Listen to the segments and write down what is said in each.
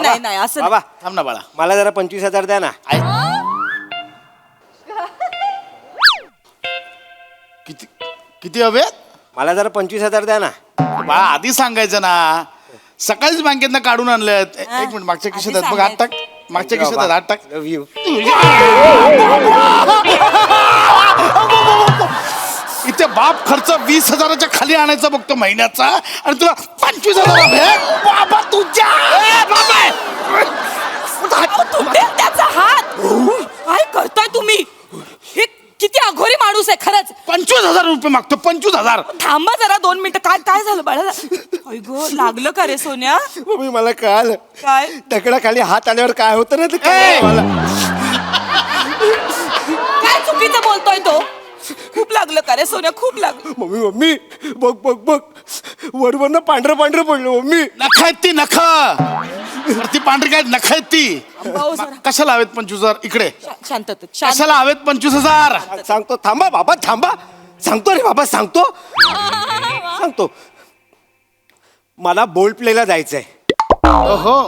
नाही नाही नाही असं बाबा थांब ना बाळा. मला जरा 25,000 द्या ना. किती किती हवे? मला जरा 25,000 द्या ना. बाळा आधी सांगायचं ना. सकाळीच बँकेतनं काढून आणलं. एक मिनिट मागच्या खिशात आहेत बघ. हात टाक. मागच्या खिशात आहेत, हात टाक. Love you. इथे बाप खर्च 20,000च्या खाली आणायचा बघतो महिन्याचा आणि तुला 25,000 बाबा तुझ्या तुटेल त्याचा हात. काय करताय तुम्ही? हे किती अघोरी माणूस आहे खरंच. 25,000 रुपये मागतो. 25,000. थांबा जरा 2 मिनिटं. काय काय झालं बाळाला? अय गो, लागलं का रे सोन्या? मम्मी मला कळालं. काय? दगडाखाली हात आल्यावर काय होतं ना ते कळलं मला. काय चुकीचं बोलतोय तो? खूप लागलं का रे सोन्या? खूप लागलं. मम्मी मम्मी बघ बघ बघ वरवरनं पांढरं पांढरं पडलं मम्मी. नख आहेत ती नख. ती पांढरी काय नख आहेत ती. भाऊ जरा कशाला हवेत 25,000? इकडे शांत शांत. कशाला हवेत 25,000? सांगतो थांबा बाबा थांबा. सांगतो रे बाबा सांगतो. सांगतो. मला बोल्ड प्लेला जायचंय. हो.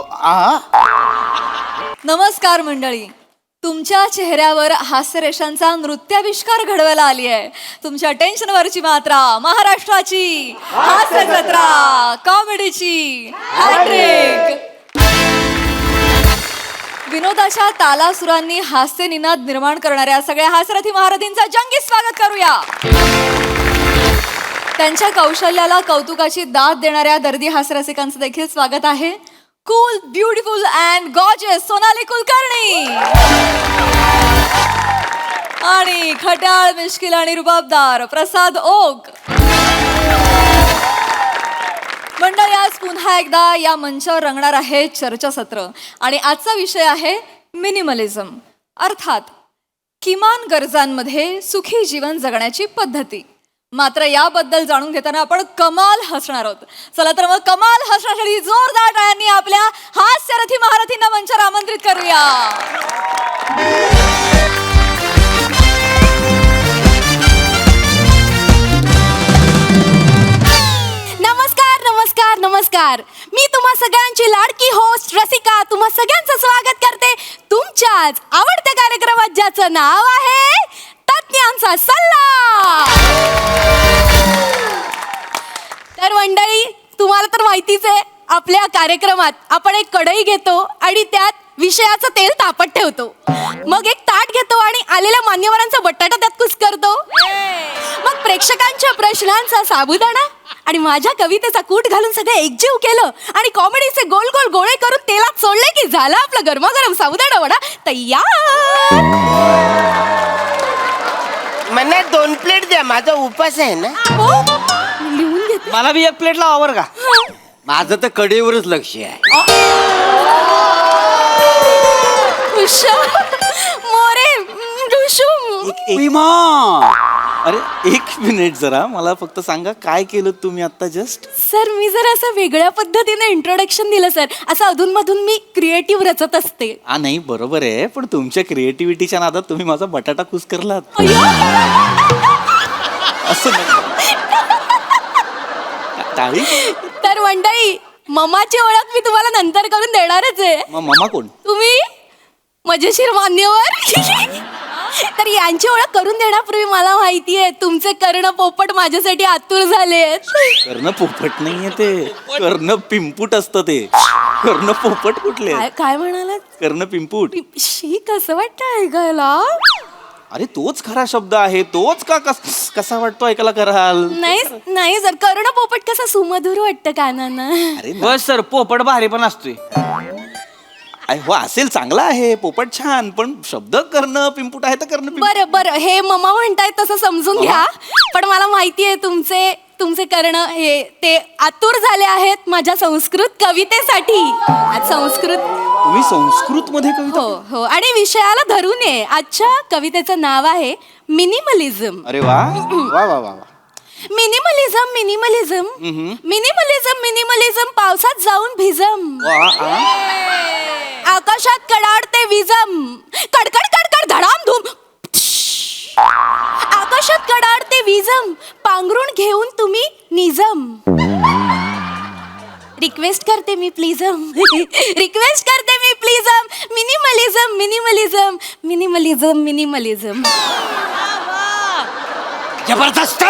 नमस्कार मंडळी. तुमच्या चेहऱ्यावर हास्यरेषांचा नृत्याविष्कार घडवायला आली आहे. तुमच्या टेन्शनवरची मात्रा महाराष्ट्राची हास्य जत्रा कॉमेडीची हॅट्रिक. विनोदाच्या तालासुरांनी हास्य निनाद निर्माण करणाऱ्या सगळ्या हास्यरथी महारथींचं जंगी स्वागत करूया. त्यांच्या कौशल्याला कौतुकाची दाद देणाऱ्या दर्दी हास्यरसिकांचं देखील स्वागत आहे. Cool beautiful and gorgeous Sonali Kulkarni आणि खट्याळ मिश्किल आणि रुबाबदार प्रसाद ओक. मंडळी, आज पुन्हा एकदा या मंचावर रंगणार आहे चर्चासत्र आणि आजचा विषय आहे मिनिमलिझम, अर्थात किमान गरजांमध्ये सुखी जीवन जगण्याची पद्धती. मात्र याबद्दल जाणून घेताना आपण कमाल हसणार आहोत. चला तर मग कमाल हसण्यासाठी जोरदार टाळ्यांनी आपल्या हास्यरथी महारथींना मंचावर आमंत्रित करूया. नमस्कार नमस्कार नमस्कार. मी तुम्हा सगळ्यांची लाडकी होस्ट रसिका तुम्हा सगळ्यांचं स्वागत करते तुमच्याच आवडत्या कार्यक्रमात ज्याचं नाव आहे तज्ञांचा सल्ला. तर मंडळी, तुम्हाला तर माहितीच आहे, आपल्या कार्यक्रमात आपण एक कढई घेतो आणि त्यात विषयाचं तेल तापत ठेवतो. मग एक ताट घेतो आणि आलेल्या मान्यवरांचा बटाटा त्यात कुस्करतो. मग प्रेक्षकांच्या प्रश्नांचा साबुदाणा आणि माझ्या कवितेचा कूट घालून सगळं एकजीव केलं आणि कॉमेडीचे गोल गोल गोळे करून तेलात सोडले की झाला आपला गरमागरम साबुदाणा वडा तयार. मला 2 प्लेट द्या, माझा उपास आहे ना. लिहून घेते. मला बी 1 प्लेट लावा का. माझं तर कडेवरच लक्ष आहे. मोरे विमा. अरे 1 मिनिट जरा मला फक्त सांगा काय केलं तुम्ही आता जस्ट. सर, मी जर असं वेगळ्या पद्धतीने इंट्रोडक्शन दिलं सर. असं अधूनमधून मी क्रिएटिव्ह रचत असते. नाही बरोबर आहे, पण तुमच्या क्रिएटिव्हिटीच्या नादात तुम्ही माझा बटाटा कुस्करलात. असं नाही. टाळी. तर मंडळी, ममाची ओळख मी तुम्हाला नंतर करून देणारच आहे. मग मामा कोण? तुम्ही मजेशीर मान्यवर. तर यांची ओळख करून देण्यापूर्वी मला माहितीये तुमचे कर्ण पोपट माझ्यासाठी आतुर झालेत. कर्ण पोपट नाहीये ते, कर्ण पिंपूट असतं ते. कर्ण पोपट कुठले? काय म्हणालात? कर्ण पिंपूट. शी, कसं वाटतं ऐकायला? अरे तोच खरा शब्द आहे. तोच का कसा वाटतो ऐकायला कराल? नाही सर, कर्ण पोपट कसा सुमधुर वाटतं कानांना. अरे बस सर, पोपट भारी पण असतोय. हो असेल, चांगला आहे पोपट, छान. पण शब्द कर्ण पिंपूट आहे तर कर्ण पिंपूट. बरं बरं, हे ममा म्हणतायत तसं समजून घ्या. पण मला माहितीये तुमचे कर्ण हे ते आतुर झाले आहेत माझ्या संस्कृत कवितेसाठी. आज संस्कृत. तुम्ही संस्कृत मध्ये कविता? हो, आणि विषयाला धरून आहे. आजच्या कवितेचं नाव आहे मिनिमलिझम. अरे वा वा वा वा. मिनिमलिझम मिनिमलिझम मिनिमलिझम मिनिमलिझम पावसात जाऊन भिजम. आकाशात कडाडते विजम. कडकड कडकड धडाम धूम. आकाशात कडाडते विजम. पांघरून घेऊन तुम्ही निजम. रिक्वेस्ट करते मी प्लीजम रिक्वेस्ट करते मी प्लीजम मिनिमलिझम मिनिमलिझम मिनिमलिझम मिनिमलिझम जबरदस्त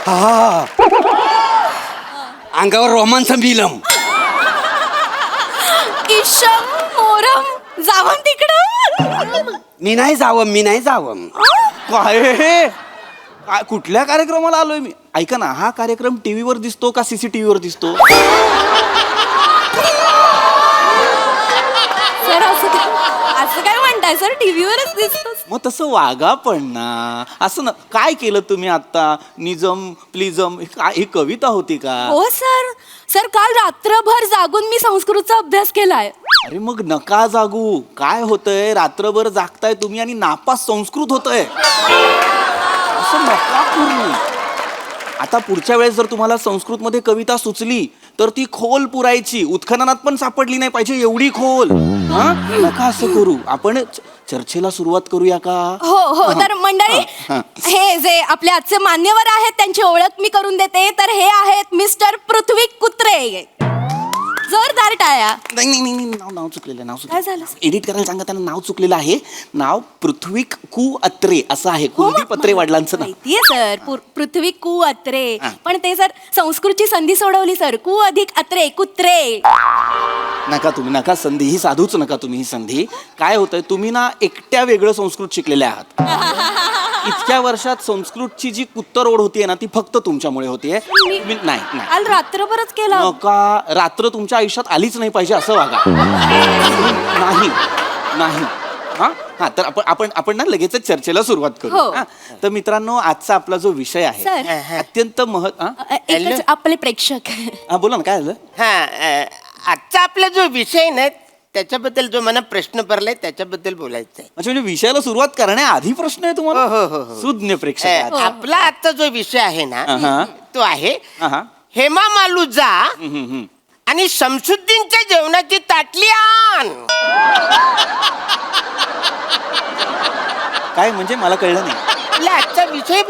हा अंगावर रोमांस मिलम. इशम मोरम जावं तिकडं. मी नाही जावं. काय हे? काय कुठल्या कार्यक्रमाला आलोय मी? ऐका ना, हा कार्यक्रम टीव्हीवर दिसतो का सीसीटीव्हीवर दिसतो? सर असं काय म्हणताय सर टीव्हीवरच दिसतो. मग तसं वागा पण ना. असं ना, काय केलं तुम्ही आता? निजम प्लिजम ही कविता होती का? हो सर. सर काल रात्रभर जागून मी संस्कृतचा अभ्यास केलाय. अरे मग नका जागू. काय होतंय, रात्रभर जागताय तुम्ही आणि नापास संस्कृत होतंय. असं नका करू. आता पुढच्या वेळेस जर तुम्हाला संस्कृतमध्ये कविता सुचली तर ती खोल पुरायची. उत्खननात पण सापडली नाही पाहिजे एवढी खोल. हा, नका असं करू. आपण चर्चेला सुरुवात करूया का? हो तर मंडळी हे जे आपले आजचे मान्यवर आहेत त्यांची ओळख मी करून देते. तर हे आहेत मिस्टर पृथ्वी कुत्रे. जोरदार टाळ्या. नाही, नाव चुकलेलं. काय झालं? एडिट करायला सांगा त्यांना. नाव चुकलेलं आहे. नाव पृथ्वी कु अत्रे असं आहे. हो, कुलदीप अत्रे वडिलांचं नाव. माहितीये सर पृथ्वी कु अत्रे. हा. पण ते सर संस्कृतची संधी सोडवली सर. कु अधिक अत्रे कुत्रे. नका संधी ही साधूच नका तुम्ही ही संधी. काय होतंय, तुम्ही ना एकट्या वेगळं संस्कृत शिकलेले आहात. इतक्या वर्षात संस्कृतची जी कुत्तरोड होतीये ना ती फक्त तुमच्यामुळे होतीये. नाही काल रात्रभरच केला. नका. रात्र तुमच्या आयुष्यात आलीच नाही पाहिजे असं वागा. नाही. हा तर आपण ना लगेच चर्चेला सुरुवात करू. हो. हा, तर मित्रांनो, आजचा आपला जो विषय आहे सर. अत्यंत एकच आपले प्रेक्षक. बोला ना, काय झालं? हा आजचा आपला जो विषय ना त्याच्याबद्दल जो मला प्रश्न पडलाय त्याच्याबद्दल बोलायचं आहे. अच्छा, म्हणजे विषयाला सुरुवात करण्याआधी प्रश्न आहे तुम्हाला? हो. सुज्ञ प्रेक्षक. आपला आजचा जो विषय आहे ना अहा. तो आहे अहा. हेमा मालूजा आणि शमसुद्दीनच्या जेवणाची ताटली आण. काय म्हणजे मला कळलं नाही. आपला आजचा विषय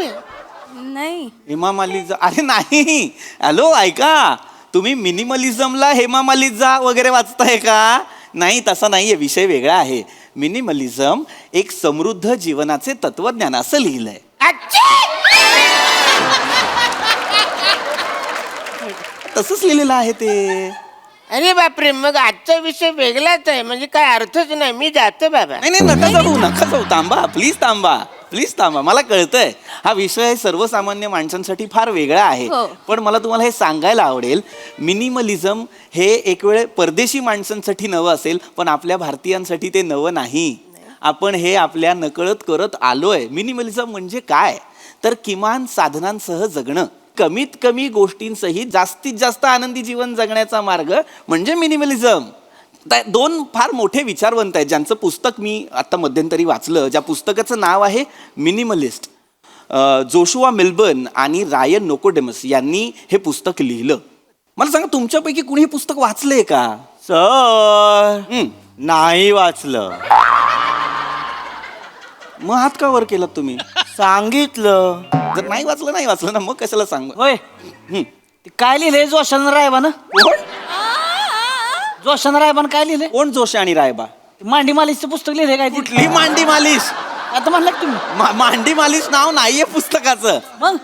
नाही हेमा मालिजा. अरे नाही, हॅलो ऐका, तुम्ही मिनिमलिझमला हेमा मालिजा वगैरे वाचताय का? नाही, तसा नाहीये. विषय वेगळा आहे. मिनिमलिझम एक समृद्ध जीवनाचे तत्वज्ञान असं लिहिलंय. तसंच लिहिलेलं आहे ते. अरे बापरे, मग आजचा विषय वेगळाच आहे. म्हणजे काय अर्थच नाही. मी जातो बाबा. नाही, नका जाऊ. प्लीज थांबा. मला कळतंय हा विषय सर्वसामान्य माणसांसाठी फार वेगळा आहे. हो. पण मला तुम्हाला हे सांगायला आवडेल, मिनिमलिझम हे एक वेळ परदेशी माणसांसाठी नवं असेल, पण आपल्या भारतीयांसाठी ते नवं नाही. आपण हे आपल्या नकळत करत आलोय. मिनिमलिझम म्हणजे काय, तर किमान साधनांसह जगणं, कमीत कमी गोष्टींसहित जास्तीत जास्त आनंदी जीवन जगण्याचा मार्ग म्हणजे मिनिमलिझम. दोन फार मोठे विचारवंत आहेत ज्यांचं पुस्तक मी आता मध्यंतरी वाचलं. ज्या पुस्तकाचं नाव आहे मिनिमलिस्ट. जोशुआ मिल्बर्न आणि रायन नोकोडेमस यांनी हे पुस्तक लिहिलं. मला सांगा, तुमच्यापैकी कुणी हे पुस्तक वाचलंय का? सर नाही वाचलं. मग हात का वर केलात तुम्ही? सांगितलं. जर नाही वाचलं ना, मग कशाला सांग. होय, काय लिहिलंय जोशान रायबानं? जोशान रायबानं काय लिहिलंय? कोण जोशी आणि रायबा? मांडी मालिशचं पुस्तक लिहिलंय काय? कुठली मांडी मालिश? आता म्हणलं का तुम्ही? मांडी मालिश नाव नाहीये पुस्तकाचं. मग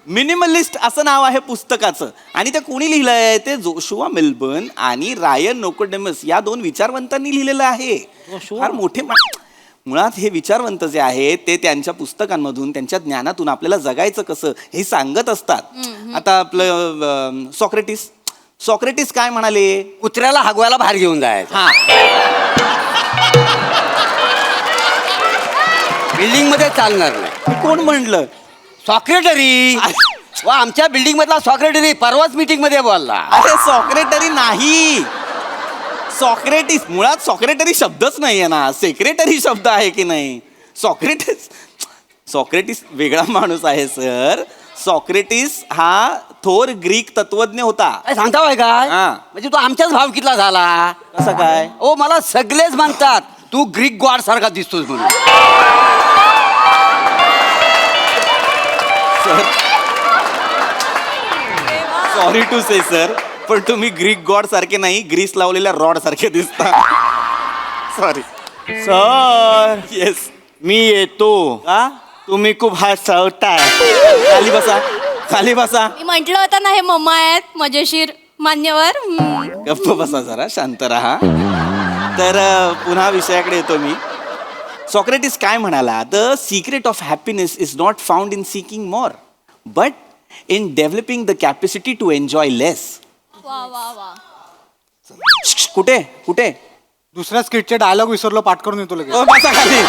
मिनिमलिस्ट असं नाव आहे पुस्तकाचं. आणि ते कोणी लिहिलंय? ते जोशुआ मिल्बर्न आणि रायन नोकोडेमस या दोन विचारवंतांनी लिहिलेलं आहे. फार मोठे मुळात हे विचारवंत जे आहेत ते त्यांच्या पुस्तकांमधून, त्यांच्या ज्ञानातून आपल्याला जगायचं कसं हे सांगत असतात. आता आपलं सॉक्रेटिस काय म्हणाले? कुत्र्याला हगवायला बाहेर घेऊन जायचं. हा, बिल्डिंग मध्ये चालणार नाही. कोण म्हणलं? सॉक्रेटरी. वा, आमच्या बिल्डिंग मधला सॉक्रेटरी परवाच मीटिंग मध्ये बोलला. अरे सॉक्रेटरी नाही, सॉक्रेटिस. मुळात सॉक्रेटरी शब्दच नाहीये ना, सेक्रेटरी शब्द आहे की नाही. सॉक्रेटिस वेगळा माणूस आहे सर. सॉक्रेटिस हा थोर ग्रीक तत्वज्ञ होता. काय सांगता होय काय? हा. म्हणजे तू आमच्याच भावकीतला झाला. कसं काय? ओ, मला सगळेच म्हणतात तू ग्रीक गॉड सारखा दिसतोस म्हणून. Sir sorry to say sir, पण तुम्ही ग्रीक गॉड सारखे नाही, ग्रीस लावलेल्या रॉड सारखे दिसता. सॉरी. Sir yes. मी येतो. का? तुम्ही खूप हसवताय. खाली बसा, खाली बसा. मी म्हंटल होतं ना हे मम्मा आहेत मजेशीर मान्यवर. गप्प बसा जरा, शांत राहा. तर पुन्हा विषयाकडे येतो मी. सॉक्रेटिस काय म्हणाला? The secret of happiness is not found in seeking more but in developing the capacity to enjoy less. वा वा वा. कुठे कुठे? दुसऱ्या स्किटचे डायलॉग विसरलो, पाठ करून येतो लगेच. बसा खाली,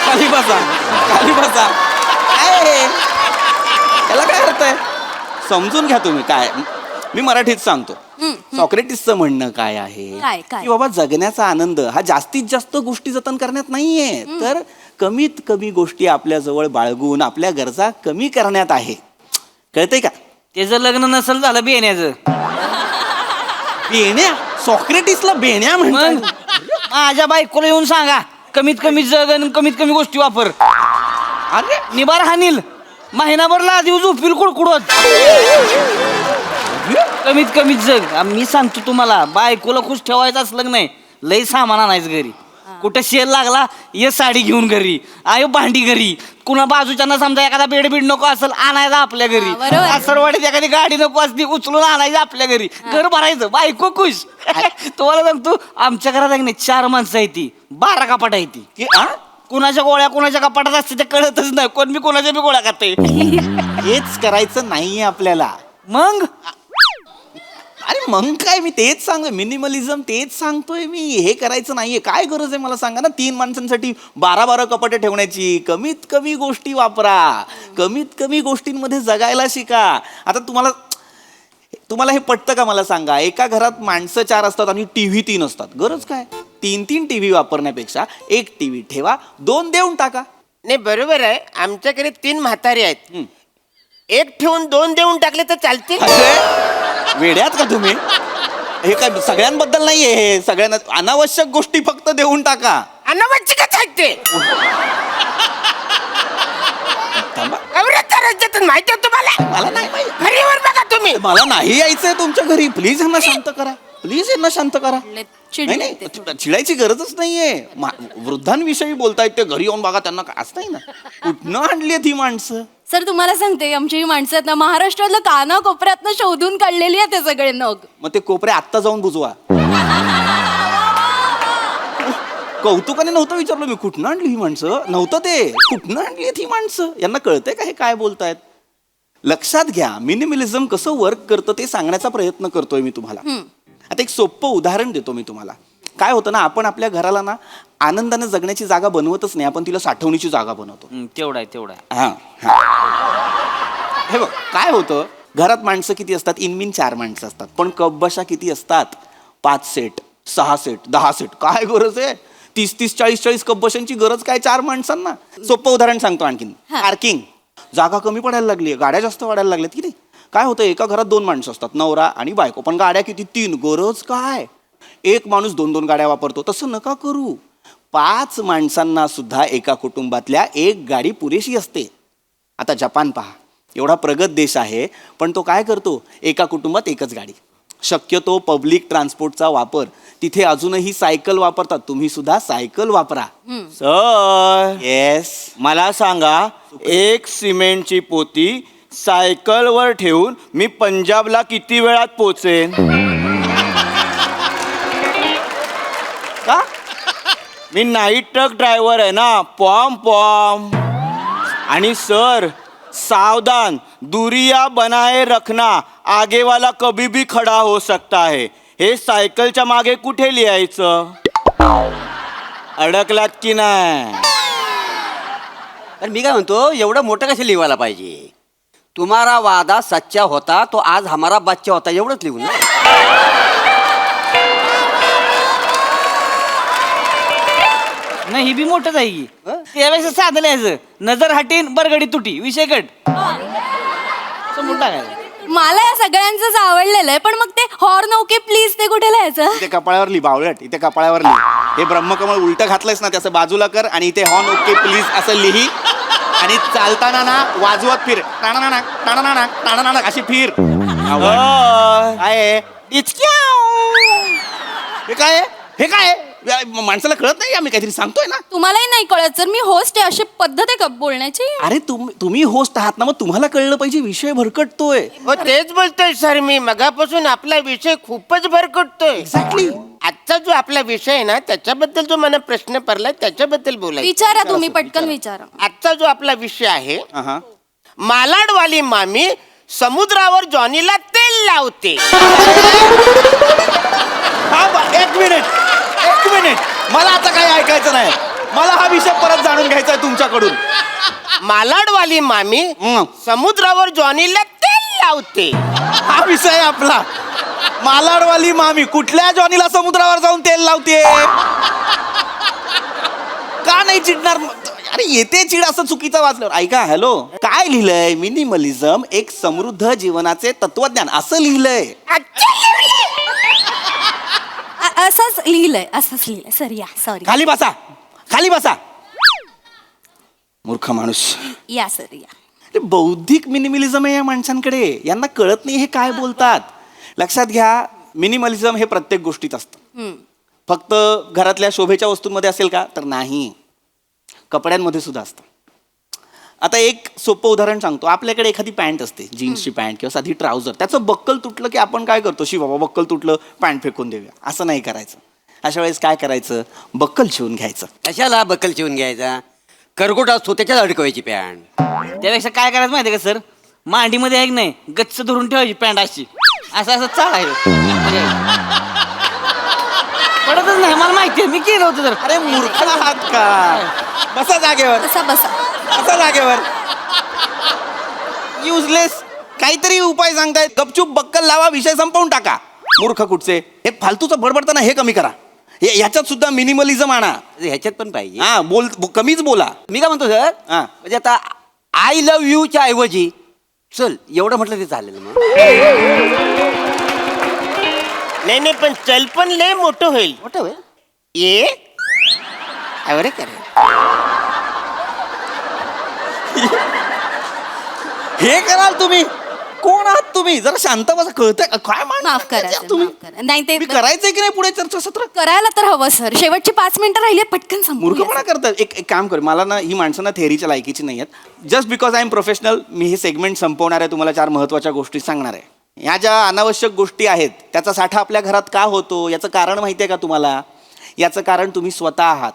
खाली बसा, खाली बसा. काय हे? याला काय अर्थ आहे? समजून घ्या तुम्ही. काय मी मराठीत सांगतो. सॉक्रेटिसचं म्हणणं काय आहे काय? की बाबा जगण्याचा आनंद हा जास्तीत जास्त गोष्टी जतन करण्यात नाहीये, तर कमीत कमी गोष्टी आपल्या जवळ बाळगून आपल्या गरजा कमी करण्यात आहे. कळतंय का? त्याचं लग्न नसेल झालं बेण्याचं. बेण्या? सॉक्रेटिसला बेण्या म्हणतात? माझ्या बायकोला येऊन सांगा कमीत कमी जग आणि कमीत कमी गोष्टी वापर. अरे निबार हानील महिनाभर लादीव झोपील कुडकुडत. कमीत कमी जग. मी सांगतो तुम्हाला, बायकोला खुश ठेवायचं असलं नाही लई सामान आणायचं घरी. कुठं शेल लागला ये साडी घेऊन घरी, आयो भांडी घरी. कुणा बाजूच्यांना समजा एखादा बेड बीड नको असेल आणायचा आपल्या घरी. बरोबर. सरवाडीत एखादी गाडी नको असती उचलून आणायचं आपल्या घरी. घर भरायचं, बायको खुश. तुम्हाला सांगतो आमच्या घरात आहे नाही 4 माणसं आहे ती, 12 कपाट आहे ती. की आ? कुणाच्या गोळ्या कुणाच्या कपाटात असते ते कळतच नाही. कोण मी कोणाच्या बी गोळ्या खाते. हेच करायचं नाहीये आपल्याला. मग अरे मग काय, मी तेच सांग, मिनिमलिझम तेच सांगतोय मी. हे करायचं नाहीये. काय गरज आहे मला सांगा ना 3 माणसांसाठी 12 कपाटे ठेवण्याची? कमीत कमी गोष्टी वापरा, कमीत कमी गोष्टींमध्ये जगायला शिका. आता तुम्हाला हे पटतं का मला सांगा? एका घरात माणसं 4 असतात आणि टीव्ही 3 असतात. गरज काय? 3 टीव्ही वापरण्यापेक्षा 1 टीव्ही ठेवा, 2 देऊन टाका. नाही बरोबर आहे. आमच्याकडे 3 म्हातारे आहेत. 1 ठेवून 2 देऊन टाकले तर चालतील. अरे, वेड्यात का तुम्ही? हे काय सगळ्यांबद्दल नाहीये, हे सगळ्यांना अनावश्यक गोष्टी फक्त देऊन टाका. अनावश्यकच आहेत ते. थांबा. राज्यातून माहिती आहे तुम्हाला? मला नाही माहिती. घरीवर बघा तुम्ही. मला नाही यायचंय तुमच्या घरी. प्लीज यांना शांत करा, प्लीज यांना शांत करा. चिडले नाही नाही, चिडायची गरजच नाहीये. वृद्धांविषयी बोलतायत ते, घरी येऊन बघा त्यांना काय असं नाही ना. कुठनं आणली ही माणसं? सर तुम्हाला सांगते आमची ही माणसं आहेत ना महाराष्ट्रातलं कानाकोपऱ्यातनं शोधून काढलेली आहे ते सगळे नग. मग ते कोपरे आत्ता जाऊन बुजवा. कौतुकाने नव्हतं विचारलं मी, कुठनं आणली ही माणसं? नव्हतं ते, कुठनं आणली ही माणसं? यांना कळतंय का हे काय बोलतायत? लक्षात घ्या, मिनिमलिझम कसं वर्क करतं ते सांगण्याचा प्रयत्न करतोय मी तुम्हाला. आता एक सोपं उदाहरण देतो मी तुम्हाला. काय होतं ना, आपण आपल्या घराला ना आनंदाने जगण्याची जागा बनवतच नाही, आपण तिला साठवणीची जागा बनवतो. तेवढा आहे तेवढा आहे. हे बघ काय होतं, घरात माणसं किती असतात? इनमिन 4 माणसं असतात, पण कपबशा किती असतात? 5 सेट, 6 सेट, 10 सेट. काय गरज आहे 30-30, 40-40 कपबशांची गरज काय 4 माणसांना? सोपं उदाहरण सांगतो आणखीन. पार्किंग. जागा कमी पडायला लागली, गाड्या जास्त वाढायला लागल्यात की नाही? काय होतं, एका घरात 2 माणसं असतात, नवरा आणि बायको, पण गाड्या किती? 3. गरज काय? 1 माणूस 2-2 गाड्या वापरतो. तसं नका करू. 5 माणसांना सुद्धा एका कुटुंबातल्या 1 गाडी पुरेशी असते. आता जपान पहा, एवढा प्रगत देश आहे, पण तो काय करतो? एका कुटुंबात 1च गाडी. शक्यतो पब्लिक ट्रान्सपोर्टचा वापर. तिथे अजूनही सायकल वापरतात. तुम्ही सुद्धा सायकल वापरा. Sir yes. मला सांगा, 1 सिमेंटची पोती सायकलवर ठेवून मी पंजाबला किती वेळात पोचेन? का? मी नाईट ट्रक ड्रायव्हर आहे ना, पॉम. आणि सर सावधान, दुरिया बनाए रखना, आगे वाला कभी भी खडा हो सकता है. हे सायकलच्या मागे कुठे लिहायचं? अडकलात की नाही? तर मी काय म्हणतो, एवढं मोठं कसं लिहायला पाहिजे? तुम्हारा वादा सच्चा होता तो आज हमारा बच्चा होता, एवढंच लिहून ना. नाही ही बी मोठंच आहे की. त्यापेक्षा साधं लिहायचं, नजर हटीन बरगडी तुटी, विषय कट. समजून टाकायचं. मला या सगळ्यांचंच आवडलेलं आहे, पण मग ते हॉर्न ओके प्लीज ते कुठे लिहायचं? इथे कपाळावर लिही बावळट, इथे कपाळावर लिही. हे ब्रह्मकमळ उलट घातलंयस ना, त्याचं बाजूला कर आणि इथे हॉर्न ओके प्लीज असं लिही. आणि चालताना ना वाजवत फिर, टाणानाक टाणानाक टाणानाक अशी फिर. काय आहे? हे काय आहे? हे काय आहे? माणसाला कळत नाही आम्ही काहीतरी सांगतोय ना. तुम्हालाही नाही कळत जर मी होस्ट आहे अशी पद्धत आहे का बोलण्याची. अरे तुम्ही होस्ट आहात ना, मग तुम्हाला कळलं पाहिजे विषय भरकटतोय. हो तेच बोलतोय सर मी मगापासून आपला विषय खूपच भरकटतोय. एक्झॅक्टली. आजचा जो आपला विषय आहे ना त्याच्याबद्दल जो मला प्रश्न पडलाय त्याच्याबद्दल बोलायचं. विचारा तुम्ही पटकन विचारा. आजचा जो आपला विषय आहे हा. मालाडवाली मामी समुद्रावर जॉनीला तेल लावते. एक मिनिट मला आता काही ऐकायचं नाही. मला हा विषय परत जाणून घ्यायचा आहे तुमच्याकडून. मालाडवाली मामी समुद्रावर जॉनीला तेल लावते. हा विषय आहे आपला. मालाडवाली मामी कुठल्या जॉनीला समुद्रावर जाऊन तेल लावते? का नाही चिडणार? अरे येते चिड असं चुकीचं वाचल्यावर. ऐका, हॅलो, काय लिहिलंय? मिनिमलिझम एक समृद्ध जीवनाचे तत्वज्ञान असं लिहिलंय. असंच लिहिलंय सर. या सॉरी. खाली बसा मूर्ख माणूस. या सर या. ते बौद्धिक मिनिमलिझम आहे या माणसांकडे. यांना कळत नाही हे काय बोलतात. लक्षात घ्या, मिनिमलिझम हे प्रत्येक गोष्टीत असतं. फक्त घरातल्या शोभेच्या वस्तूंमध्ये असेल का? तर नाही, कपड्यांमध्ये सुद्धा असतं. आता एक सोपं उदाहरण सांगतो. आपल्याकडे एखादी पॅन्ट असते, जीन्सची पॅन्ट किंवा साधी ट्राउझर. त्याचं बक्कल तुटलं की आपण काय करतो? बाबा बक्कल तुटलं, पॅन्ट फेकून देऊया. असं नाही करायचं. अशा वेळेस काय करायचं? बक्कल शिवून घ्यायचं. कशाला बकल शिवून घ्यायचा? करकोट असतो त्याच्यात अडकवायची पॅन्ट. त्यापेक्षा काय करायचं माहितीये का सर? मांडीमध्ये आहे की नाही गच्च धरून ठेवायची पॅन्ट अशी असं चालायचं. पडतच नाही मला माहितीये, मी केलं होतं तर. अरे मूर्ख आहात का? बसा जागेवर. युजलेस काहीतरी उपाय सांगतायत. गपचूप बक्कल लावा, विषय संपवून टाका. मूर्ख कुठचे? हे फालतूचं बडबडताना हे कमी करा. ह्याच्यात सुद्धा मिनिमलिझम आणा. ह्याच्यात पण पाहिजे. हा, कमीच बोला. मी काय म्हणतो सर, म्हणजे आता आय लव्ह यूच्या ऐवजी चल एवढं म्हटलं ते चालेल मग. नाही पण चल पण लय मोठं होईल. ये अरे करे हे कराल तुम्ही? कोण आहात तुम्ही? जरा शांत बसा. कळतंय काय? माफ करा सर, तुम्ही माफ करा. नाही ते करायचंय की नाही पुढे चर्चासत्र? करायला तर हवं सर. शेवटची 5 मिनिटं राहिले पटकन संपूया. मूर्खपणा करतात. एक काम कर, मला ना ही माणसं ना थेअरीच्या लायकीची नाही आहेत. Just because I am professional मी हे सेगमेंट संपवणार आहे. तुम्हाला 4 महत्त्वाच्या गोष्टी सांगणार आहे. ह्या ज्या अनावश्यक गोष्टी आहेत त्याचा साठा आपल्या घरात का होतो याचं कारण माहिती आहे का तुम्हाला? याचं कारण तुम्ही स्वतः आहात.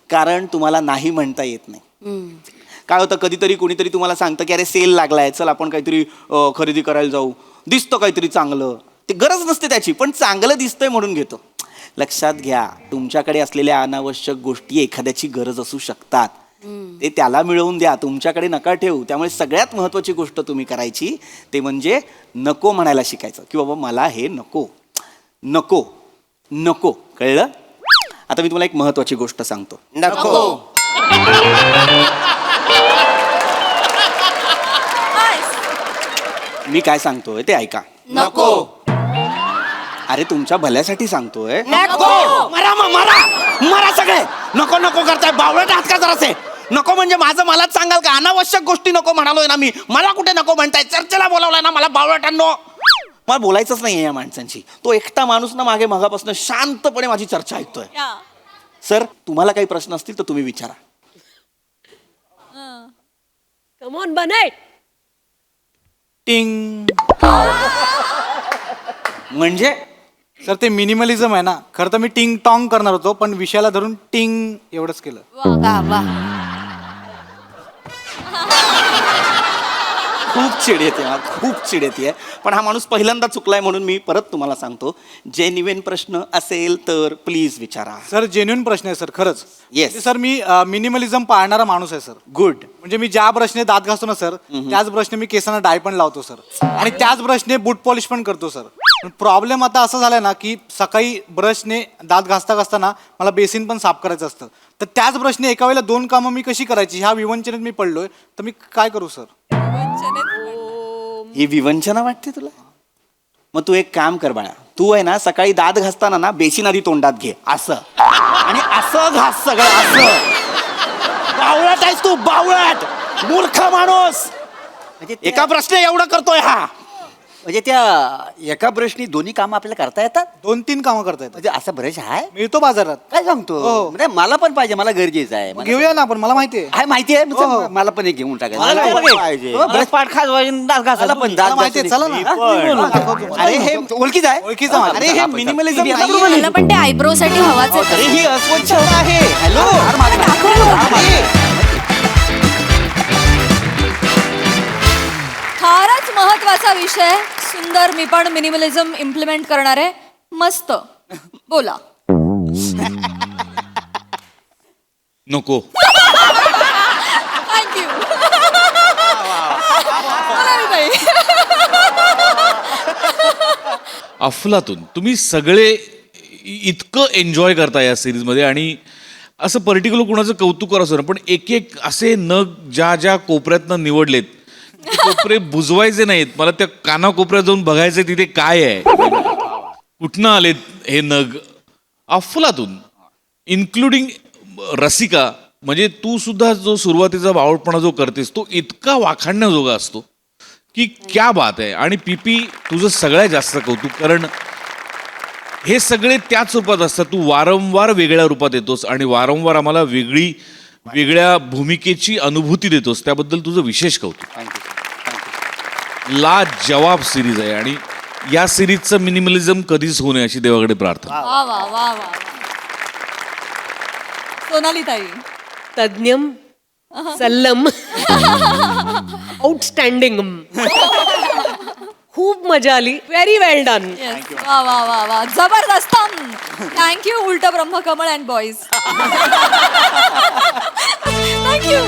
कारण तुम्हाला नाही म्हणता येत नाही. काय होतं, कधीतरी कोणीतरी तुम्हाला सांगतं की अरे सेल लागलाय, चल आपण काहीतरी खरेदी करायला जाऊ. दिसतं काहीतरी चांगलं, ते गरज नसते त्याची, पण चांगलं दिसतंय म्हणून घेतो. लक्षात घ्या, तुमच्याकडे असलेल्या अनावश्यक गोष्टी एखाद्याची गरज असू शकतात. ते त्याला मिळवून द्या, तुमच्याकडे नका ठेवू. त्यामुळे सगळ्यात महत्त्वाची गोष्ट तुम्ही करायची ते म्हणजे नको म्हणायला शिकायचं. की बाबा मला हे नको नको नको. कळलं? आता मी तुम्हाला एक महत्त्वाची गोष्ट सांगतो. नको. मी काय सांगतोय ते ऐका. नको. अरे तुमच्या भल्यासाठी सांगतोय. नको. मरा सगळे. नको नको करताय. बावळट आहात का जरासे? नको म्हणजे माझं मलाच सांगाल का? अनावश्यक गोष्टी नको म्हणालोय ना मी. मला कुठे नको म्हणताय? चर्चेला बोलावलाय ना मला बावळटांनो. मला बोलायचंच नाहीये या माणसांची. तो एकटा माणूस ना मागे मगापासून शांतपणे माझी चर्चा ऐकतोय. सर, तुम्हाला काही प्रश्न असतील तर तुम्ही विचारा. कम ऑन बनाय. टिंग. म्हणजे सर ते मिनिमलिझम आहे ना, खरं तर मी टिंग टॉंग करणार होतो, पण विषयाला धरून टिंग एवढंच केलं. वा. खूप चिड येते, खूप चिड येते. पण हा माणूस पहिल्यांदा चुकलाय म्हणून मी परत तुम्हाला सांगतो. जेन्युइन प्रश्न असेल तर प्लीज विचारा. सर जेन्युइन प्रश्न आहे सर, खरंच. Yes. म्हणजे सर मी मिनिमलिझम पाळणारा माणूस आहे सर. गुड. म्हणजे मी ज्या ब्रशने दात घासतो ना सर, त्याच ब्रशने मी केसांना डाय पण लावतो सर, आणि त्याच ब्रशने बूट पॉलिश पण करतो सर. पण प्रॉब्लेम आता असा झालाय ना की सकाळी ब्रशने दात घासताना मला बेसिन पण साफ करायचं असतं, तर त्याच ब्रशने एका वेळेला 2 कामं मी कशी करायची ह्या विवंचनेत मी पडलोय. तर मी काय करू सर? ही विवंचना वाटते तुला? मग तू एक काम कर बाळा, तू आहे ना सकाळी दात घासताना ना बेसिन आधी तोंडात घे असं, आणि असं घास सगळं असं. बावळट आहेस तू, बावळट मूर्ख माणूस. एका प्रश्न एवढं करतोय हा. म्हणजे त्या एका ब्रशनी दोन्ही कामं आपल्याला करता येतात 2-3 कामं करता येतात. म्हणजे असा ब्रश आहे मिळतो बाजारात. काय सांगतो हो. म्हणजे मला पण पाहिजे, मला गरजेचं आहे मग घेऊया ना आपण, मला माहिती आहे. आहे माहिती आहे हो, हो. मला पण एक घेऊन मला टाकायचं पण पाहिजे. मला पाठ खास दात मला घासा पण दात मला माहिती आहे, चला ना. घासायला. अरे हे ओळखीच आहे ओळखीचा माणूस. अरे हे मिनिमलिझम मला पण ते आयब्रो साठी हवाच आहे. अरे ही अस्वच्छता आहे. हॅलो फारच महत्वाचा विषय. सुंदर. मी पण मिनिमलिझम इम्प्लिमेंट करणार आहे. मस्त. बोला. नको. थँक्यू. अफलातून तुम्ही सगळे इतकं एन्जॉय करता या सिरीजमध्ये आणि असं पर्टिक्युलर कोणाचं कौतुक करा असं पण एक एक असे नग ज्या ज्या कोपऱ्यातनं निवडलेत ते कोपरे बुजवायचे नाहीत. मला त्या कानाकोपऱ्यात जाऊन बघायचं तिथे काय आहे, कुठनं आलेत हे नग. अफलातून इन्क्लुडिंग रसिका. म्हणजे तू सुद्धा जो सुरुवातीचा बावळपणा जो करतेस तो इतका वाखाणण्याजोगा असतो की क्या बात आहे. आणि पीपी तुझं सगळ्यात जास्त कौतुक, कारण हे सगळे त्याच रूपात असतात. तू वारंवार वेगळ्या रूपात येतोस आणि वारंवार आम्हाला वेगळ्या भूमिकेची अनुभूती देतोस. त्याबद्दल तुझं विशेष कौतुक. ला जवाब सिरीज आहे आणि या सिरीजचं मिनिमलिझम कधीच होऊ नये अशी देवाकडे प्रार्थना. वा वा वा वा. सोनाली ताई. तज्ञम सल्लम आउटस्टँडिंग. खूप मजा आली. व्हेरी वेल डन. वा वा वा वा. जबरदस्त. थँक्यू उलट ब्रह्मकमळ अँड बॉईज. थँक्यू.